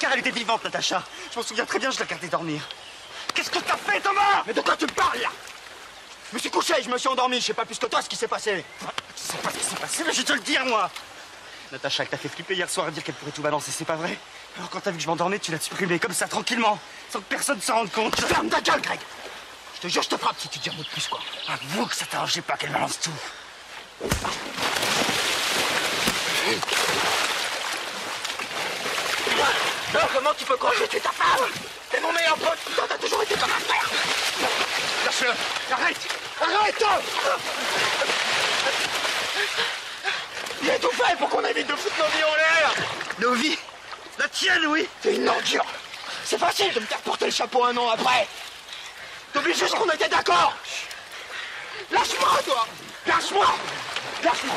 Elle était vivante, Natacha. Je m'en souviens très bien, je la regardais dormir. Qu'est-ce que t'as fait, Thomas? Mais de quoi tu me parles, là? Je me suis couché, je me suis endormi. Je sais pas plus que toi ce qui s'est passé. Je sais pas ce qui s'est passé, mais je vais te le dire, moi. Natacha, elle t'a fait flipper hier soir à dire qu'elle pourrait tout balancer, c'est pas vrai? Alors quand t'as vu que je m'endormais, tu l'as supprimé comme ça, tranquillement, sans que personne s'en rende compte. Ferme ta gueule, Greg. Je te jure, je te frappe si tu dis un mot de plus, quoi. Avoue que ça t'arrangeait pas qu'elle balance tout. Alors comment tu peux croire que je suis ta femme? T'es mon meilleur pote, putain, t'as toujours été comme un frère. Lâche-le. Arrête. Arrête. J'ai tout fait pour qu'on évite de foutre nos vies en l'air. Nos vies? La tienne, oui. T'es une ordure. C'est facile de me faire porter le chapeau un an après. T'oublies juste qu'on était d'accord. Lâche-moi, toi. Lâche-moi. Lâche-moi.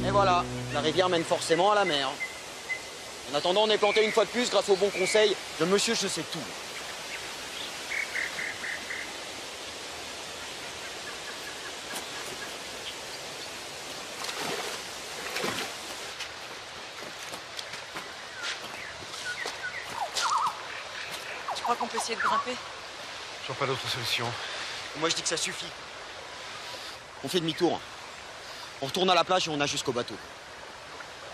Et voilà, la rivière mène forcément à la mer. En attendant, on est planté une fois de plus grâce au bon conseil de monsieur je sais tout. Tu crois qu'on peut essayer de grimper? Je vois pas d'autre solution. Moi, je dis que ça suffit. On fait demi-tour. On retourne à la plage et on nage jusqu'au bateau.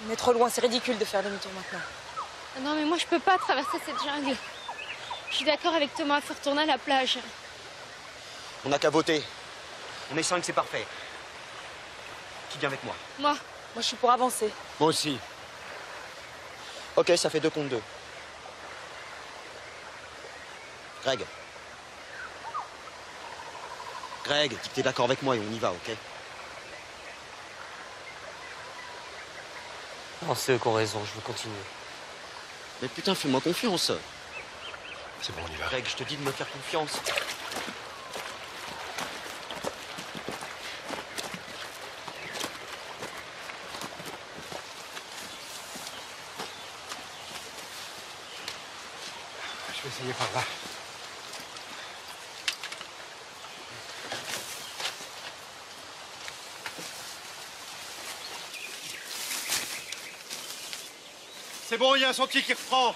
On est trop loin, c'est ridicule de faire demi-tour maintenant. Non, mais moi, je peux pas traverser cette jungle. Je suis d'accord avec Thomas, faut retourner à la plage. On n'a qu'à voter. On est 5, c'est parfait. Qui vient avec moi? Moi, je suis pour avancer. Moi aussi. Ok, ça fait 2 contre 2. Greg. Greg, dis que t'es d'accord avec moi et on y va, ok? Non, c'est eux qui ont raison, je veux continuer. Mais putain, fais-moi confiance. C'est bon, on y va. Greg, je te dis de me faire confiance. Je vais essayer par là. C'est bon, il y a un sentier qui reprend.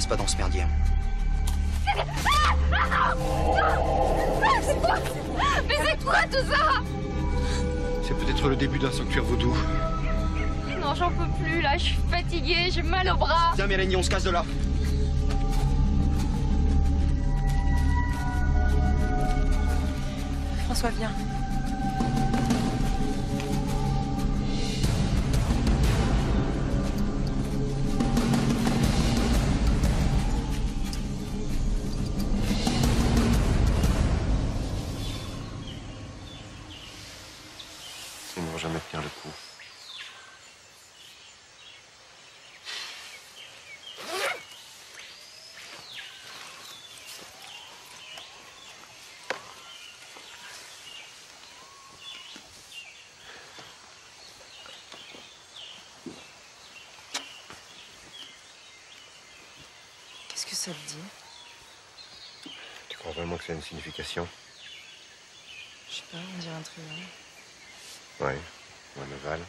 Pas dans ce merdier. C'est quoi? Mais c'est quoi tout ça? C'est peut-être le début d'un sanctuaire vaudou. Non, j'en peux plus là, je suis fatiguée, j'ai mal au bras. Viens Mélanie, on se casse de là. François, viens. Ils ne vont jamais tenir le coup. Qu'est-ce que ça te dit? Tu crois vraiment que ça a une signification? Je sais pas, on dirait un triangle. Ouais, ou un ovale.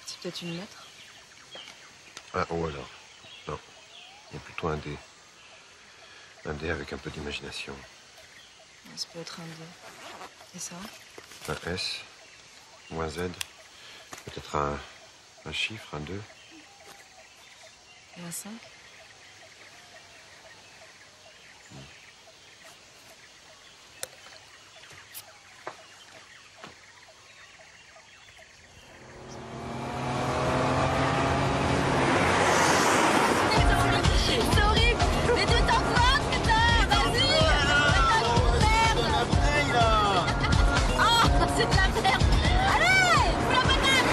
C'est peut-être une lettre? Ah, ou alors. Non. Il y a plutôt un dé. Un dé avec un peu d'imagination. Ça peut être un dé. Et ça? Un S, ou un Z. Peut-être un chiffre, un 2. Et un 5? C'est horrible! Mais tu t'en quoi, putain? Vas-y! Merde! Oh, c'est de la merde! Allez! Fous la patate!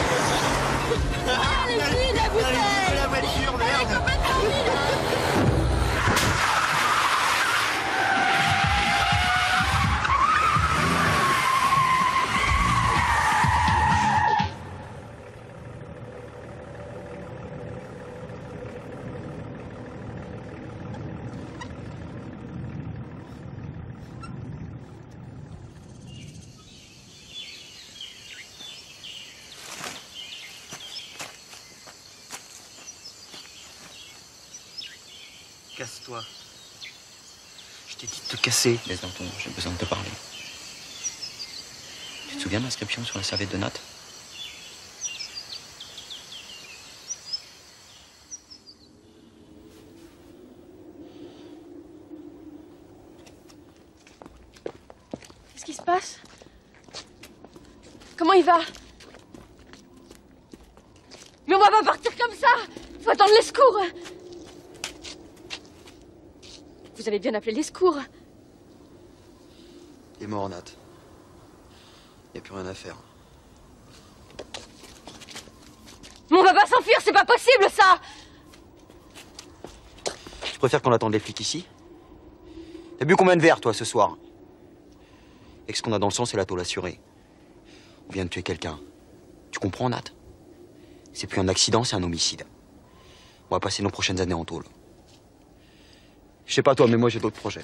Ah, les filles, la bouteille! La voiture, merde! Elle est complètement vide! Casse-toi. Je t'ai dit de te casser. Laisse dans ton, j'ai besoin de te parler. Tu te souviens de l'inscription sur la serviette de Nat? Qu'est-ce qui se passe? Comment il va? Mais on va pas partir comme ça. Faut attendre les secours. Vous avez bien appelé les secours. Il est mort, Nat. Y a plus rien à faire. Mais on va pas s'enfuir, c'est pas possible ça. Tu préfères qu'on attende les flics ici? T'as bu combien de verres, toi, ce soir? Et ce qu'on a dans le sang, c'est la tôle assurée. On vient de tuer quelqu'un. Tu comprends, Nat? C'est plus un accident, c'est un homicide. On va passer nos prochaines années en tôle. Je sais pas toi, mais moi j'ai d'autres projets.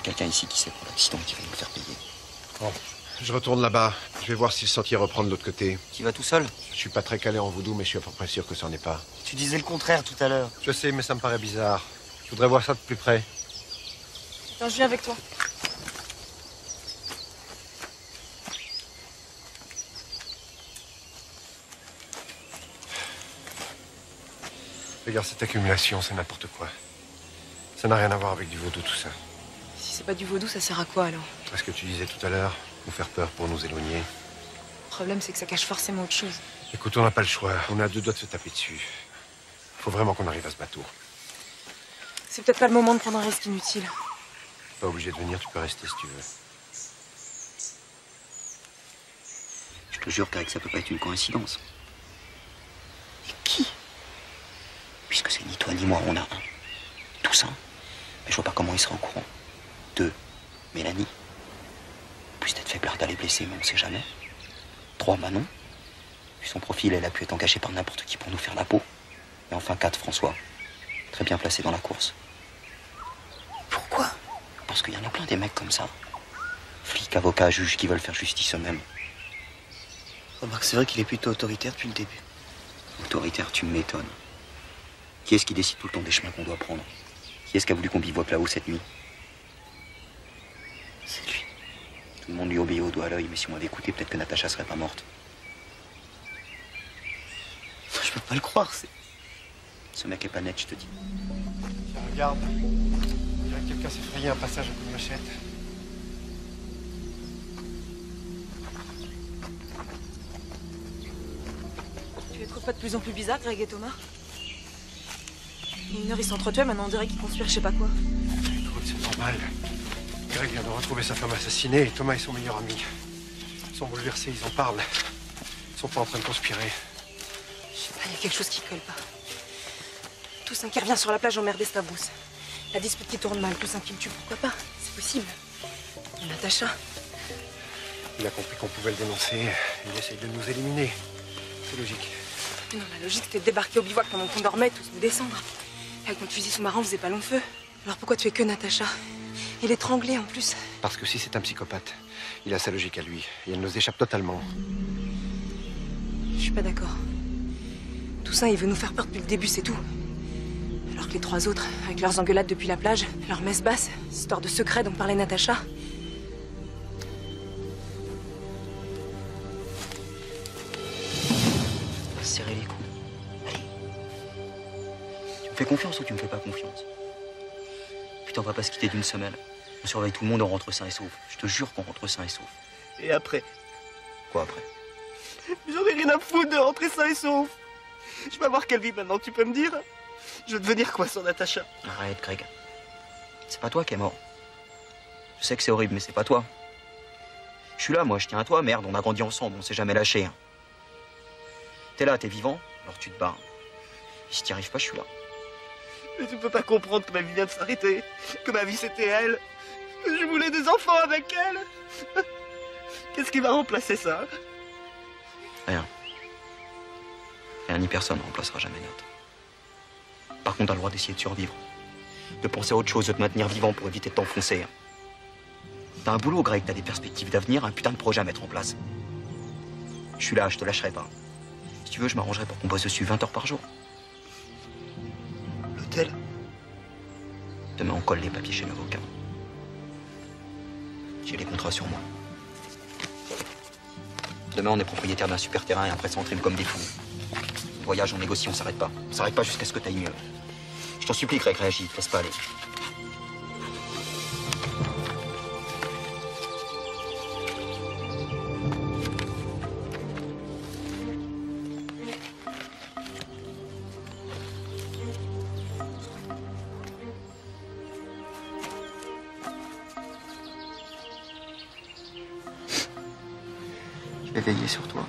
Quelqu'un ici qui sait pour l'accident qui va nous le faire payer. Bon, je retourne là-bas. Je vais voir si le sentier reprend de l'autre côté. Tu vas tout seul? Je suis pas très calé en vaudou, mais je suis à peu près sûr que ça n'en est pas. Tu disais le contraire tout à l'heure. Je sais, mais ça me paraît bizarre. Je voudrais voir ça de plus près. Attends, je viens avec toi. Regarde, cette accumulation, c'est n'importe quoi. Ça n'a rien à voir avec du vaudou, tout ça. Si c'est pas du vaudou, ça sert à quoi alors? C'est ce que tu disais tout à l'heure, nous faire peur pour nous éloigner. Le problème, c'est que ça cache forcément autre chose. Écoute, on n'a pas le choix. On est à deux doigts de se taper dessus. Faut vraiment qu'on arrive à ce bateau. C'est peut-être pas le moment de prendre un risque inutile. Pas obligé de venir, tu peux rester si tu veux. Je te jure qu'avec ça peut pas être une coïncidence. Et qui? Puisque c'est ni toi ni moi, on a un. Toussaint. Mais je vois pas comment il sera au courant. 2. Mélanie. Plus peut-être faiblard d'aller blesser, mais on sait jamais. 3. Manon. Vu son profil, elle a pu être engagée par n'importe qui pour nous faire la peau. Et enfin 4. François. Très bien placé dans la course. Pourquoi? Parce qu'il y en a plein des mecs comme ça. Flics, avocats, juges qui veulent faire justice eux-mêmes. Remarque, c'est vrai qu'il est plutôt autoritaire depuis le début. Autoritaire, tu m'étonnes. Qui est-ce qui décide tout le temps des chemins qu'on doit prendre? Qui est-ce qui a voulu qu'on bivouaque là-haut cette nuit? C'est lui. Tout le monde lui obéit au doigt à l'œil, mais si on m'avait écouté, peut-être que Natacha serait pas morte. Je peux pas le croire, c'est... Ce mec est pas net, je te dis. Tiens, regarde. On dirait que quelqu'un s'est frayé un passage à coup de machette. Tu les trouves pas de plus en plus bizarres, Greg et Thomas? Il y a une heure, ils s'entretuaient, maintenant on dirait qu'ils conspirent je sais pas quoi. Écoute, c'est normal. Greg vient de retrouver sa femme assassinée et Thomas est son meilleur ami. Ils sont bouleversés, ils en parlent. Ils sont pas en train de conspirer. Je sais pas, il y a quelque chose qui colle pas. Toussaint qui revient sur la plage emmerder Stavros. La dispute qui tourne mal, Toussaint qui le tue, pourquoi pas? C'est possible. Et Natacha. Il a compris qu'on pouvait le dénoncer. Il essaye de nous éliminer. C'est logique. Mais non, la logique c'était de débarquer au bivouac pendant qu'on dormait, tous nous descendre. Avec notre fusil sous-marin, on faisait pas long feu. Alors pourquoi tu es que Natacha? Et l'étrangler en plus. Parce que si c'est un psychopathe, il a sa logique à lui. Et elle nous échappe totalement. Je suis pas d'accord. Toussaint, il veut nous faire peur depuis le début, c'est tout. Alors que les 3 autres, avec leurs engueulades depuis la plage, leurs messes basses, histoire de secret dont parlait Natacha. On va se serrer les coups. Allez. Tu me fais confiance ou tu me fais pas confiance? Putain, on va pas se quitter d'une semaine. On surveille tout le monde, on rentre sain et sauf. Je te jure qu'on rentre sain et sauf. Et après? Quoi après? J'en ai rien à foutre de rentrer sain et sauf. Je vais avoir quelle vie maintenant, tu peux me dire? Je vais devenir quoi sans Natacha? Arrête, Greg. C'est pas toi qui es mort. Je sais que c'est horrible, mais c'est pas toi. Je suis là, moi, je tiens à toi, merde, on a grandi ensemble, on s'est jamais lâché. Hein. T'es là, t'es vivant, alors tu te bats. Et si t'y arrives pas, je suis là. Mais tu peux pas comprendre que ma vie vient de s'arrêter, que ma vie c'était elle, que je voulais des enfants avec elle. Qu'est-ce qui va remplacer ça? Rien. Rien ni personne ne remplacera jamais Nat. Par contre, t'as le droit d'essayer de survivre. De penser à autre chose, de te maintenir vivant pour éviter de t'enfoncer. T'as un boulot, Greg, t'as des perspectives d'avenir, un putain de projet à mettre en place. Je suis là, je te lâcherai pas. Si tu veux, je m'arrangerai pour qu'on bosse dessus 20 heures par jour. L'hôtel? Demain, on colle les papiers chez l'avocat. J'ai les contrats sur moi. Demain, on est propriétaire d'un super terrain et après ça, on trime comme des fous. On voyage, on négocie, on s'arrête pas. On s'arrête pas jusqu'à ce que t'ailles mieux. Je t'en supplie, Greg, réagis, te laisse pas aller. Je vais veiller sur toi.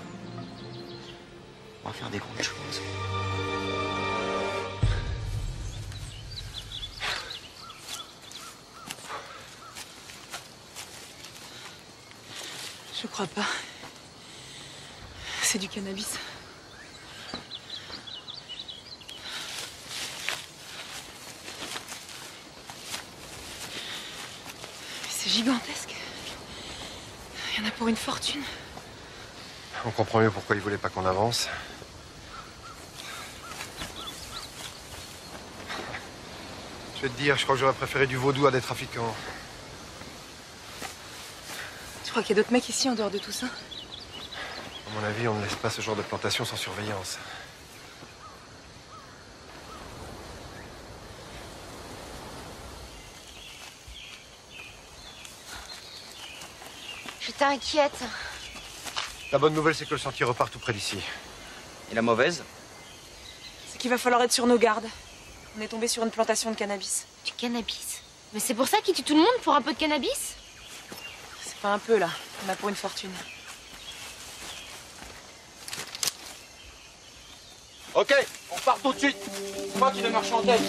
On va faire des grandes choses. Je crois pas. C'est du cannabis. C'est gigantesque. Il y en a pour une fortune. On comprend mieux pourquoi il voulait pas qu'on avance. Je vais te dire, je crois que j'aurais préféré du vaudou à des trafiquants. Tu crois qu'il y a d'autres mecs ici en dehors de tout ça? À mon avis, on ne laisse pas ce genre de plantation sans surveillance. Je t'inquiète. La bonne nouvelle, c'est que le sentier repart tout près d'ici. Et la mauvaise? C'est qu'il va falloir être sur nos gardes. On est tombé sur une plantation de cannabis. Du cannabis? Mais c'est pour ça qu'ils tuent tout le monde pour un peu de cannabis? C'est pas un peu, là. On a pour une fortune. Ok, on part tout de suite. Toi, tu veux marcher en tête.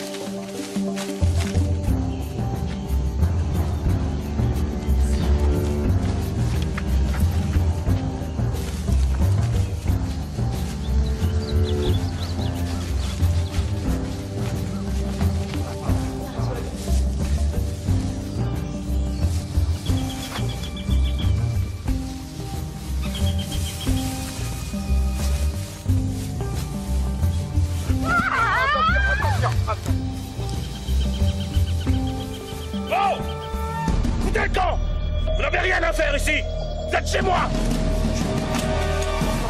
Vous n'avez rien à faire ici! Vous êtes chez moi!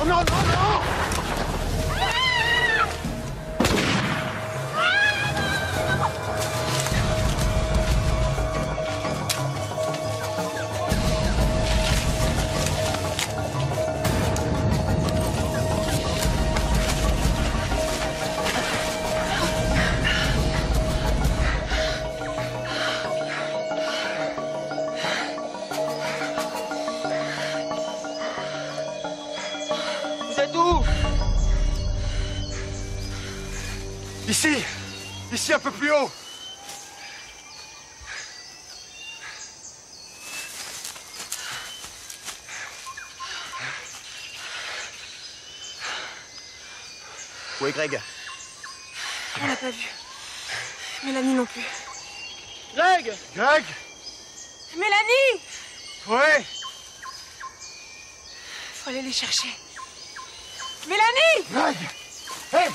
Oh non, non, non! Ici! Ici, un peu plus haut! Où est Greg? On l'a pas vu. Mélanie non plus. Greg! Greg! Mélanie! Ouais! Faut aller les chercher. Mélanie! Greg! Hey!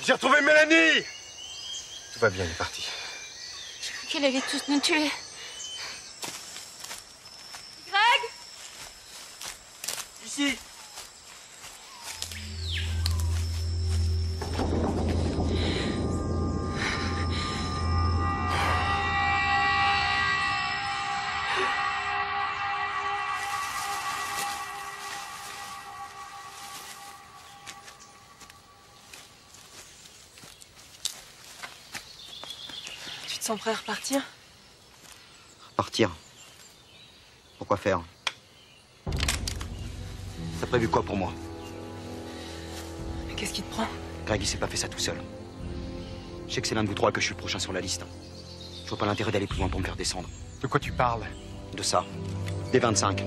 J'ai retrouvé Mélanie! Tout va bien, elle est partie. J'ai cru qu'elle allait tous nous tuer. Greg! Ici! Tu te sens prêt à repartir? Repartir? Pourquoi faire? T'as prévu quoi pour moi? Mais qu'est-ce qui te prend? Greg, il s'est pas fait ça tout seul. Je sais que c'est l'un de vous trois que je suis le prochain sur la liste. Je vois pas l'intérêt d'aller plus loin pour me faire descendre. De quoi tu parles? De ça. Des 25.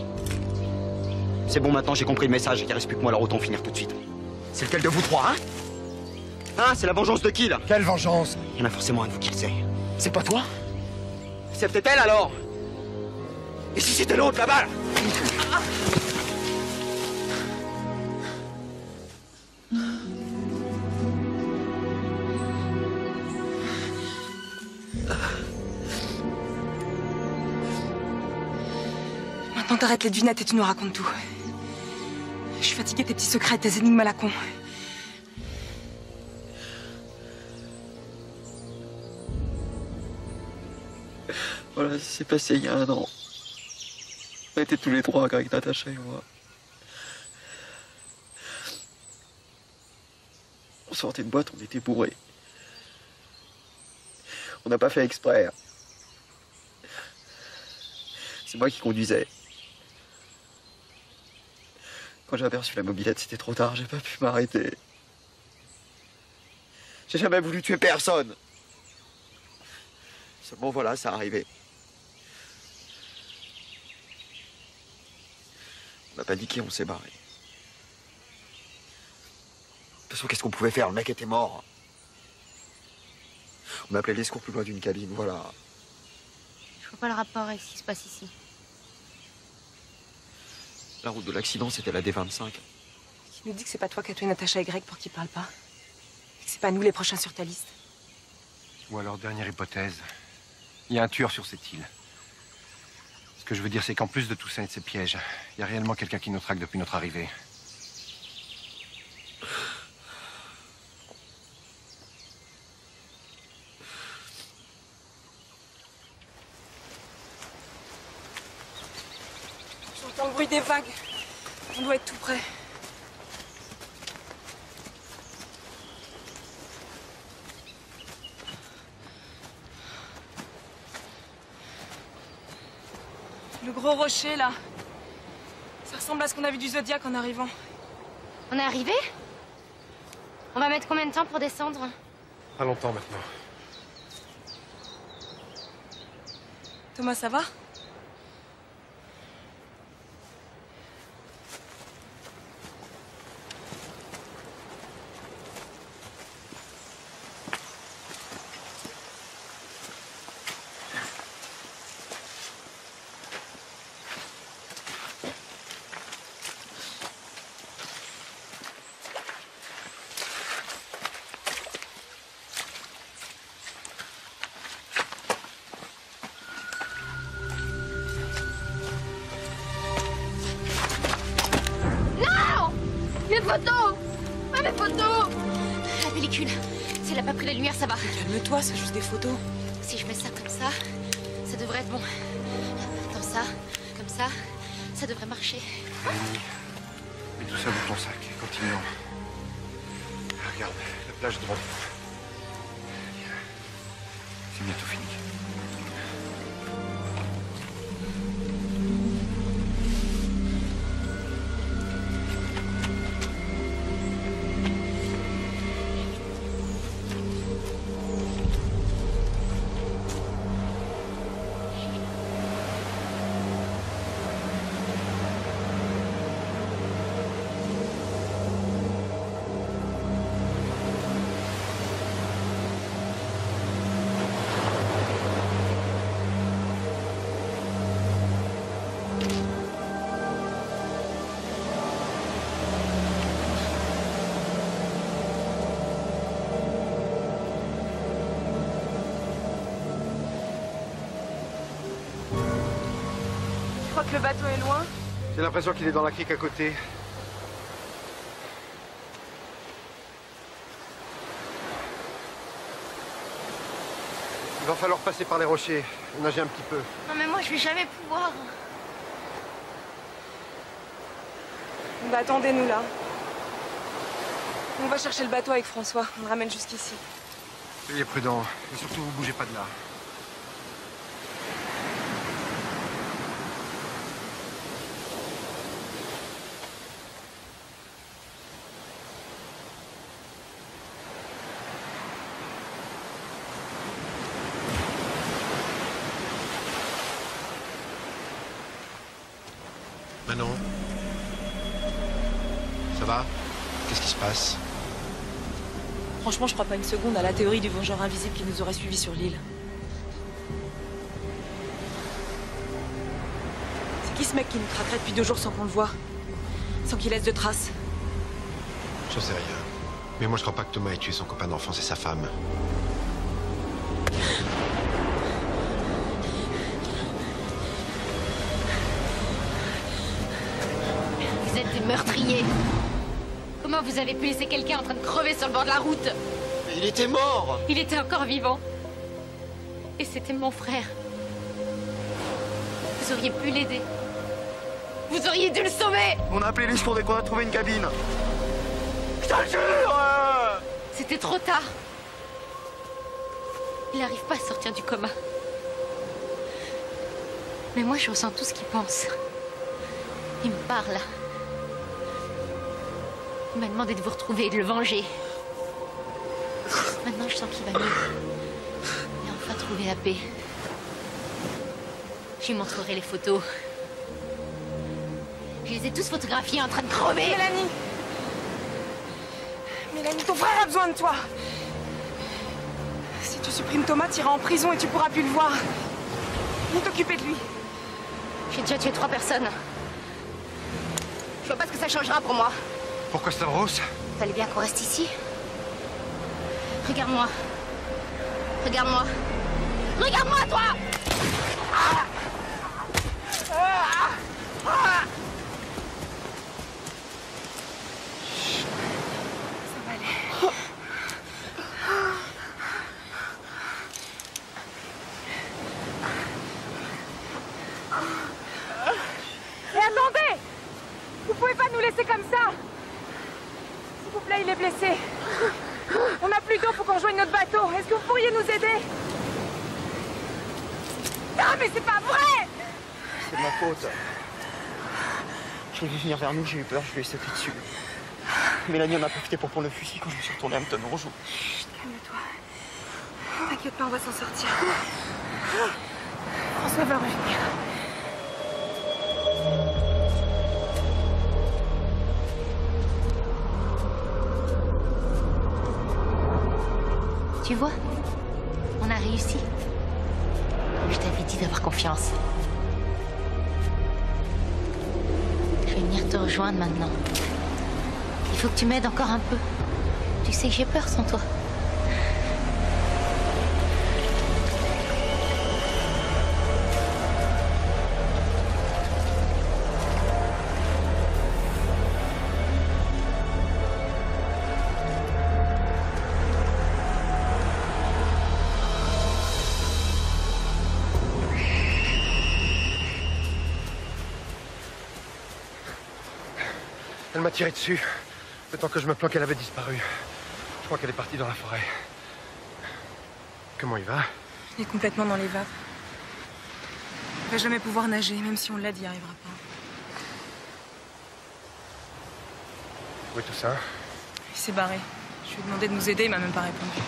C'est bon, maintenant j'ai compris le message. Il reste plus que moi, alors autant finir tout de suite. C'est lequel de vous trois, hein? Hein? C'est la vengeance de qui, là? Quelle vengeance? Il y en a forcément un de vous qui le sait. C'est pas toi? C'est peut-être elle, alors? Et si c'était l'autre là-bas là Maintenant, t'arrêtes les devinettes et tu nous racontes tout. Je suis fatiguée de tes petits secrets, tes énigmes à la con. Voilà, ça s'est passé il y a 1 an. On était tous les trois avec Natacha et moi. On sortait de boîte, on était bourrés. On n'a pas fait exprès. C'est moi qui conduisais. Quand j'ai aperçu la mobilette, c'était trop tard, j'ai pas pu m'arrêter. J'ai jamais voulu tuer personne. Seulement voilà, ça arrivait. On a paniqué, on s'est barré. De toute façon, qu'est-ce qu'on pouvait faire? Le mec était mort. On a appelé les secours plus loin d'une cabine, voilà. Je vois pas le rapport avec ce qui se passe ici. La route de l'accident, c'était la D25. Tu nous dis que c'est pas toi qui as tué Natacha et Greg pour qu'ils parlent pas. Et que c'est pas nous les prochains sur ta liste. Ou alors, dernière hypothèse, il y a un tueur sur cette île. Ce que je veux dire, c'est qu'en plus de tout ça et de ces pièges, il y a réellement quelqu'un qui nous traque depuis notre arrivée. J'entends le bruit des vagues. On doit être tout près. Le gros rocher, là. Ça ressemble à ce qu'on a vu du Zodiac en arrivant. On est arrivé? On va mettre combien de temps pour descendre? Pas longtemps maintenant. Thomas, ça va? Mes photos! Ah, mes photos! La pellicule. Si elle a pas pris la lumière, ça va. Calme-toi, c'est juste des photos. Si je mets ça comme ça devrait être bon. Dans ça, comme ça devrait marcher. Amy, mets tout ça dans ton sac. Continuons. Regarde, la plage droite. C'est bientôt fini. Tu crois que le bateau est loin? J'ai l'impression qu'il est dans la crique à côté. Il va falloir passer par les rochers, nager un petit peu. Non mais moi je vais jamais pouvoir. Bah attendez-nous là. On va chercher le bateau avec François. On le ramène jusqu'ici. Soyez prudents. Et surtout, vous bougez pas de là. Manon? Ça va? Qu'est-ce qui se passe? Franchement, je crois pas une seconde à la théorie du vengeur invisible qui nous aurait suivis sur l'île. C'est qui ce mec qui nous traquerait depuis 2 jours sans qu'on le voie? Sans qu'il laisse de traces? J'en sais rien. Mais moi, je crois pas que Thomas ait tué son copain d'enfance et sa femme. Vous êtes des meurtriers. Comment vous avez pu laisser quelqu'un en train de crever sur le bord de la route? Mais il était mort! Il était encore vivant. Et c'était mon frère. Vous auriez pu l'aider. Vous auriez dû le sauver! On a appelé les secours dès qu'on a trouvé une cabine. Je te le jure! C'était trop tard. Il n'arrive pas à sortir du coma. Mais moi, je ressens tout ce qu'il pense. Il me parle. Il m'a demandé de vous retrouver et de le venger. Maintenant, je sens qu'il va mieux. Il a enfin trouvé la paix. Je lui montrerai les photos. Je les ai tous photographiés en train de crever. Mélanie! Mélanie, ton frère a besoin de toi! Si tu supprimes Thomas, tu iras en prison et tu pourras plus le voir. Viens t'occuper de lui. J'ai déjà tué 3 personnes. Je vois pas ce que ça changera pour moi. Pourquoi Stavros? Fallait bien qu'on reste ici. Regarde-moi. Regarde-moi. Regarde-moi, toi! Et attendez! Vous pouvez pas nous laisser comme ça! S'il vous plaît, il est blessé. On n'a plus d'eau pour qu'on rejoigne notre bateau. Est-ce que vous pourriez nous aider? Non, mais c'est pas vrai! C'est de ma faute. Je l'ai vu venir vers nous, j'ai eu peur, je lui ai sauté dessus. Mélanie en a profité pour prendre le fusil quand je me suis retourné à me tenir au joue. Chut, calme-toi. T'inquiète pas, on va s'en sortir. François va revenir. Tu vois, on a réussi. Je t'avais dit d'avoir confiance. Je vais venir te rejoindre maintenant. Il faut que tu m'aides encore un peu. Tu sais que j'ai peur sans toi. Elle m'a tiré dessus. Le temps que je me planque, elle avait disparu. Je crois qu'elle est partie dans la forêt. Comment il va? Il est complètement dans les vapes. Il va jamais pouvoir nager, même si on l'a dit, il n'y arrivera pas. Où est tout ça? Il s'est barré. Je lui ai demandé de nous aider, il m'a même pas répondu.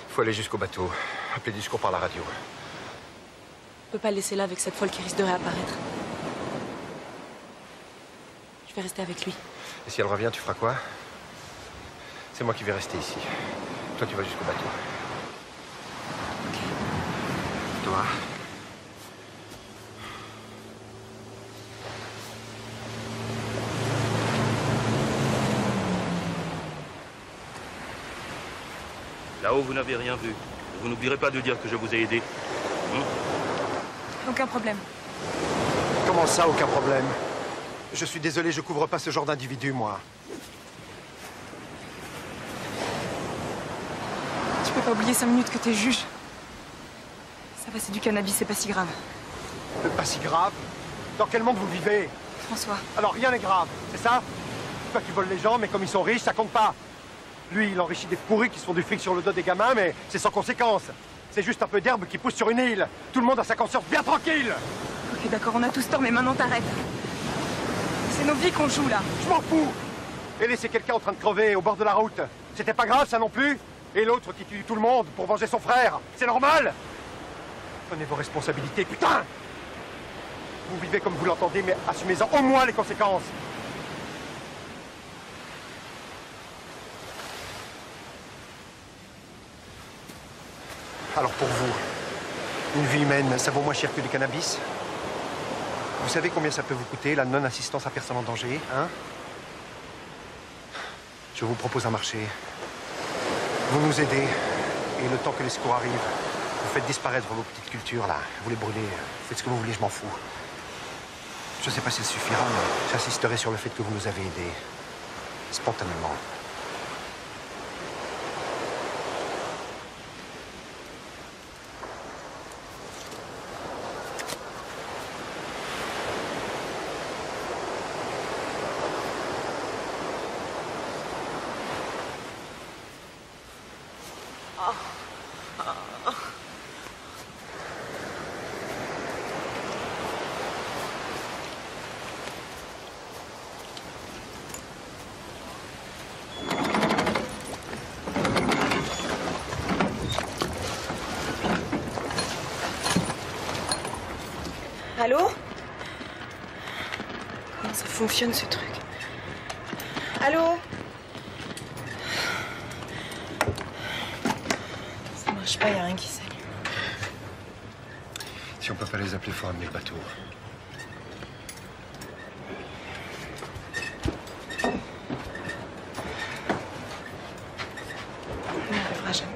Il faut aller jusqu'au bateau. Appeler du secours par la radio. Je peux pas le laisser là avec cette folle qui risque de réapparaître. Je vais rester avec lui. Et si elle revient, tu feras quoi? C'est moi qui vais rester ici. Toi, tu vas jusqu'au bateau. Ok. Toi? Là-haut, vous n'avez rien vu. Vous n'oublierez pas de dire que je vous ai aidé. Aucun problème. Comment ça, aucun problème? Je suis désolé, je couvre pas ce genre d'individu, moi. Tu peux pas oublier 5 minutes que t'es juge. Ça va, c'est du cannabis, c'est pas si grave. Pas si grave? Dans quel monde vous vivez? François. Alors rien n'est grave, c'est ça? Toi, tu voles les gens, mais comme ils sont riches, ça compte pas. Lui, il enrichit des pourris qui se font du fric sur le dos des gamins, mais c'est sans conséquence. C'est juste un peu d'herbe qui pousse sur une île. Tout le monde a sa conscience bien tranquille. Ok, d'accord, on a tous tort, mais maintenant t'arrêtes. C'est nos vies qu'on joue, là. Je m'en fous. Et laisser quelqu'un en train de crever au bord de la route, c'était pas grave, ça non plus? Et l'autre qui tue tout le monde pour venger son frère, c'est normal? Prenez vos responsabilités, putain! Vous vivez comme vous l'entendez, mais assumez-en au moins les conséquences. Alors pour vous, Une vie humaine, ça vaut moins cher que du cannabis. Vous savez combien ça peut vous coûter, la non-assistance à personne en danger, hein? Je vous propose un marché. Vous nous aidez, et le temps que les secours arrivent, vous faites disparaître vos petites cultures, là. Vous les brûlez, faites ce que vous voulez, je m'en fous. Je sais pas si ça suffira, mais j'insisterai sur le fait que vous nous avez aidés. Spontanément. Allô? Comment ça fonctionne ce truc? Allô? Ça marche pas, y a rien qui s'allume. Si on peut pas les appeler, faut ramener le bateau. On n'y arrivera jamais.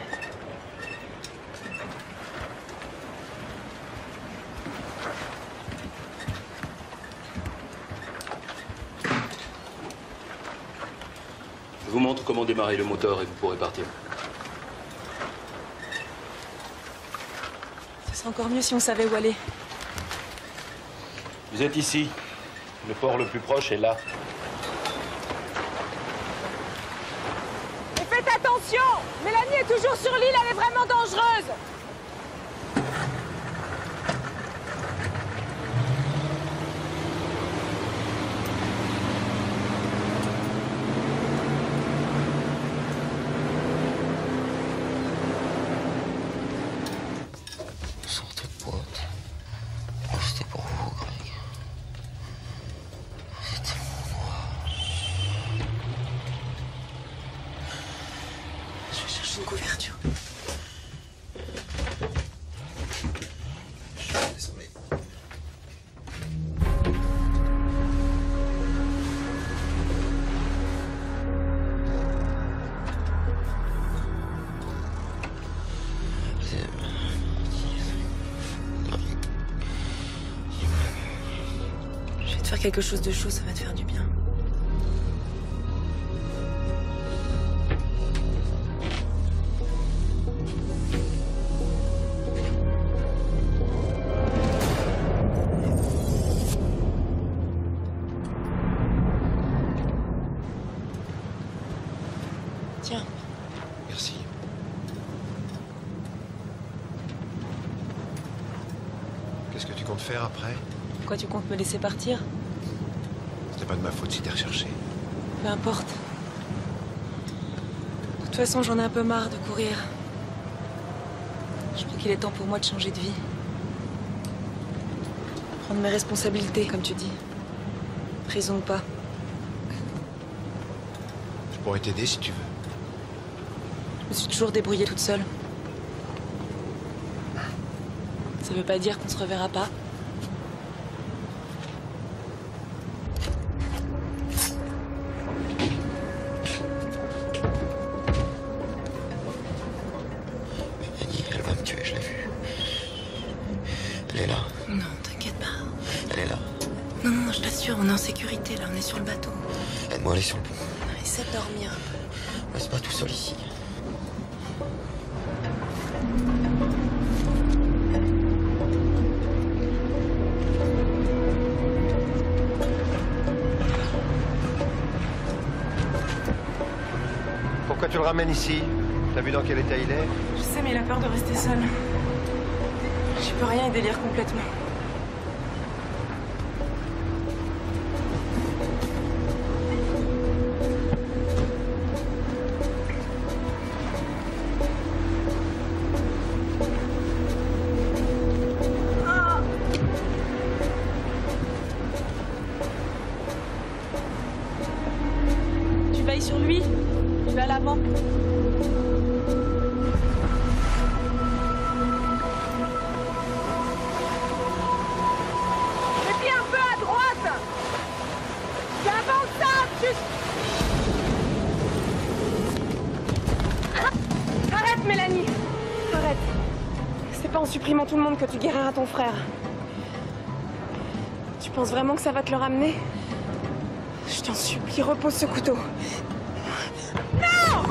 Je vous montre comment démarrer le moteur et vous pourrez partir. Ce serait encore mieux si on savait où aller. Vous êtes ici. Le port le plus proche est là. Mais faites attention! Mélanie est toujours sur l'île, elle est vraiment dangereuse! Sortez de boîte. Moi, c'était pour vous, Greg. Vous êtes tellement noir. Je vais chercher une couverture. Je suis désolé. Je vais te faire quelque chose de chaud, ça va te faire du bien. Tiens. Merci. Qu'est-ce que tu comptes faire après? Pourquoi tu comptes me laisser partir? C'était pas de ma faute si t'es recherché. Peu importe. De toute façon, j'en ai un peu marre de courir. Je crois qu'il est temps pour moi de changer de vie. Prendre mes responsabilités, comme tu dis. Prison ou pas. Je pourrais t'aider si tu veux. Je me suis toujours débrouillée toute seule. Ça veut pas dire qu'on se reverra pas. Annie, elle va me tuer, je l'ai vue. Elle est là. Non, t'inquiète pas. Elle est là. Non, non, je t'assure, on est en sécurité, là, on est sur le bateau. Aide-moi à aller sur le pont. Essaie de dormir un peu. Reste pas tout seul ici. Pourquoi tu le ramènes ici? T'as vu dans quel état il est? Je sais, mais il a peur de rester seul. J'y peux rien, il délire complètement. Tu veilles sur lui? Tu vas à l'avant. avant ça! Arrête, Mélanie! Arrête. C'est pas en supprimant tout le monde que tu guériras ton frère. Tu penses vraiment que ça va te le ramener? Je t'en supplie, repose ce couteau. Non!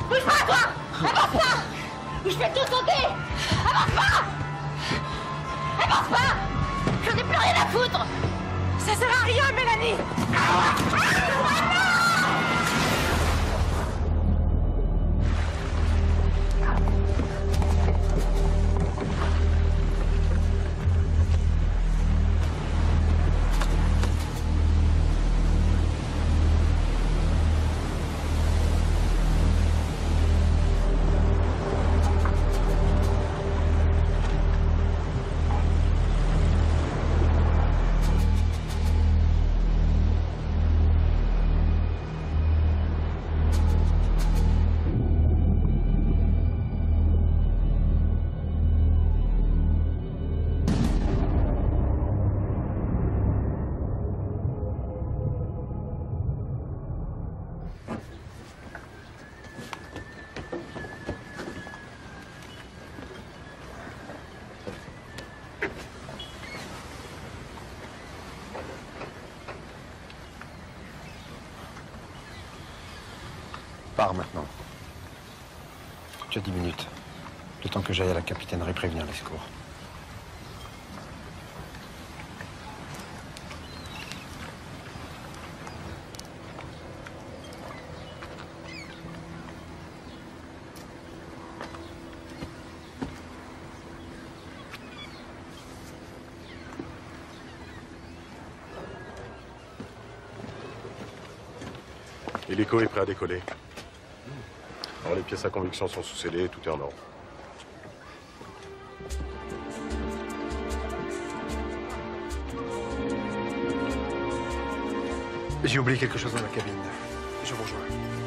Bouge pas, toi! Avance pas! Ou je vais tout sauter! Avance pas! Avance pas! J'en ai plus rien à foutre! Ça sert à rien, Mélanie! Pars maintenant. Tu as 10 minutes. Le temps que j'aille à la capitainerie prévenir les secours. L'hélico est prêt à décoller. Alors, les pièces à conviction sont sous scellé, tout est en ordre. J'ai oublié quelque chose dans la cabine. Je vous rejoins.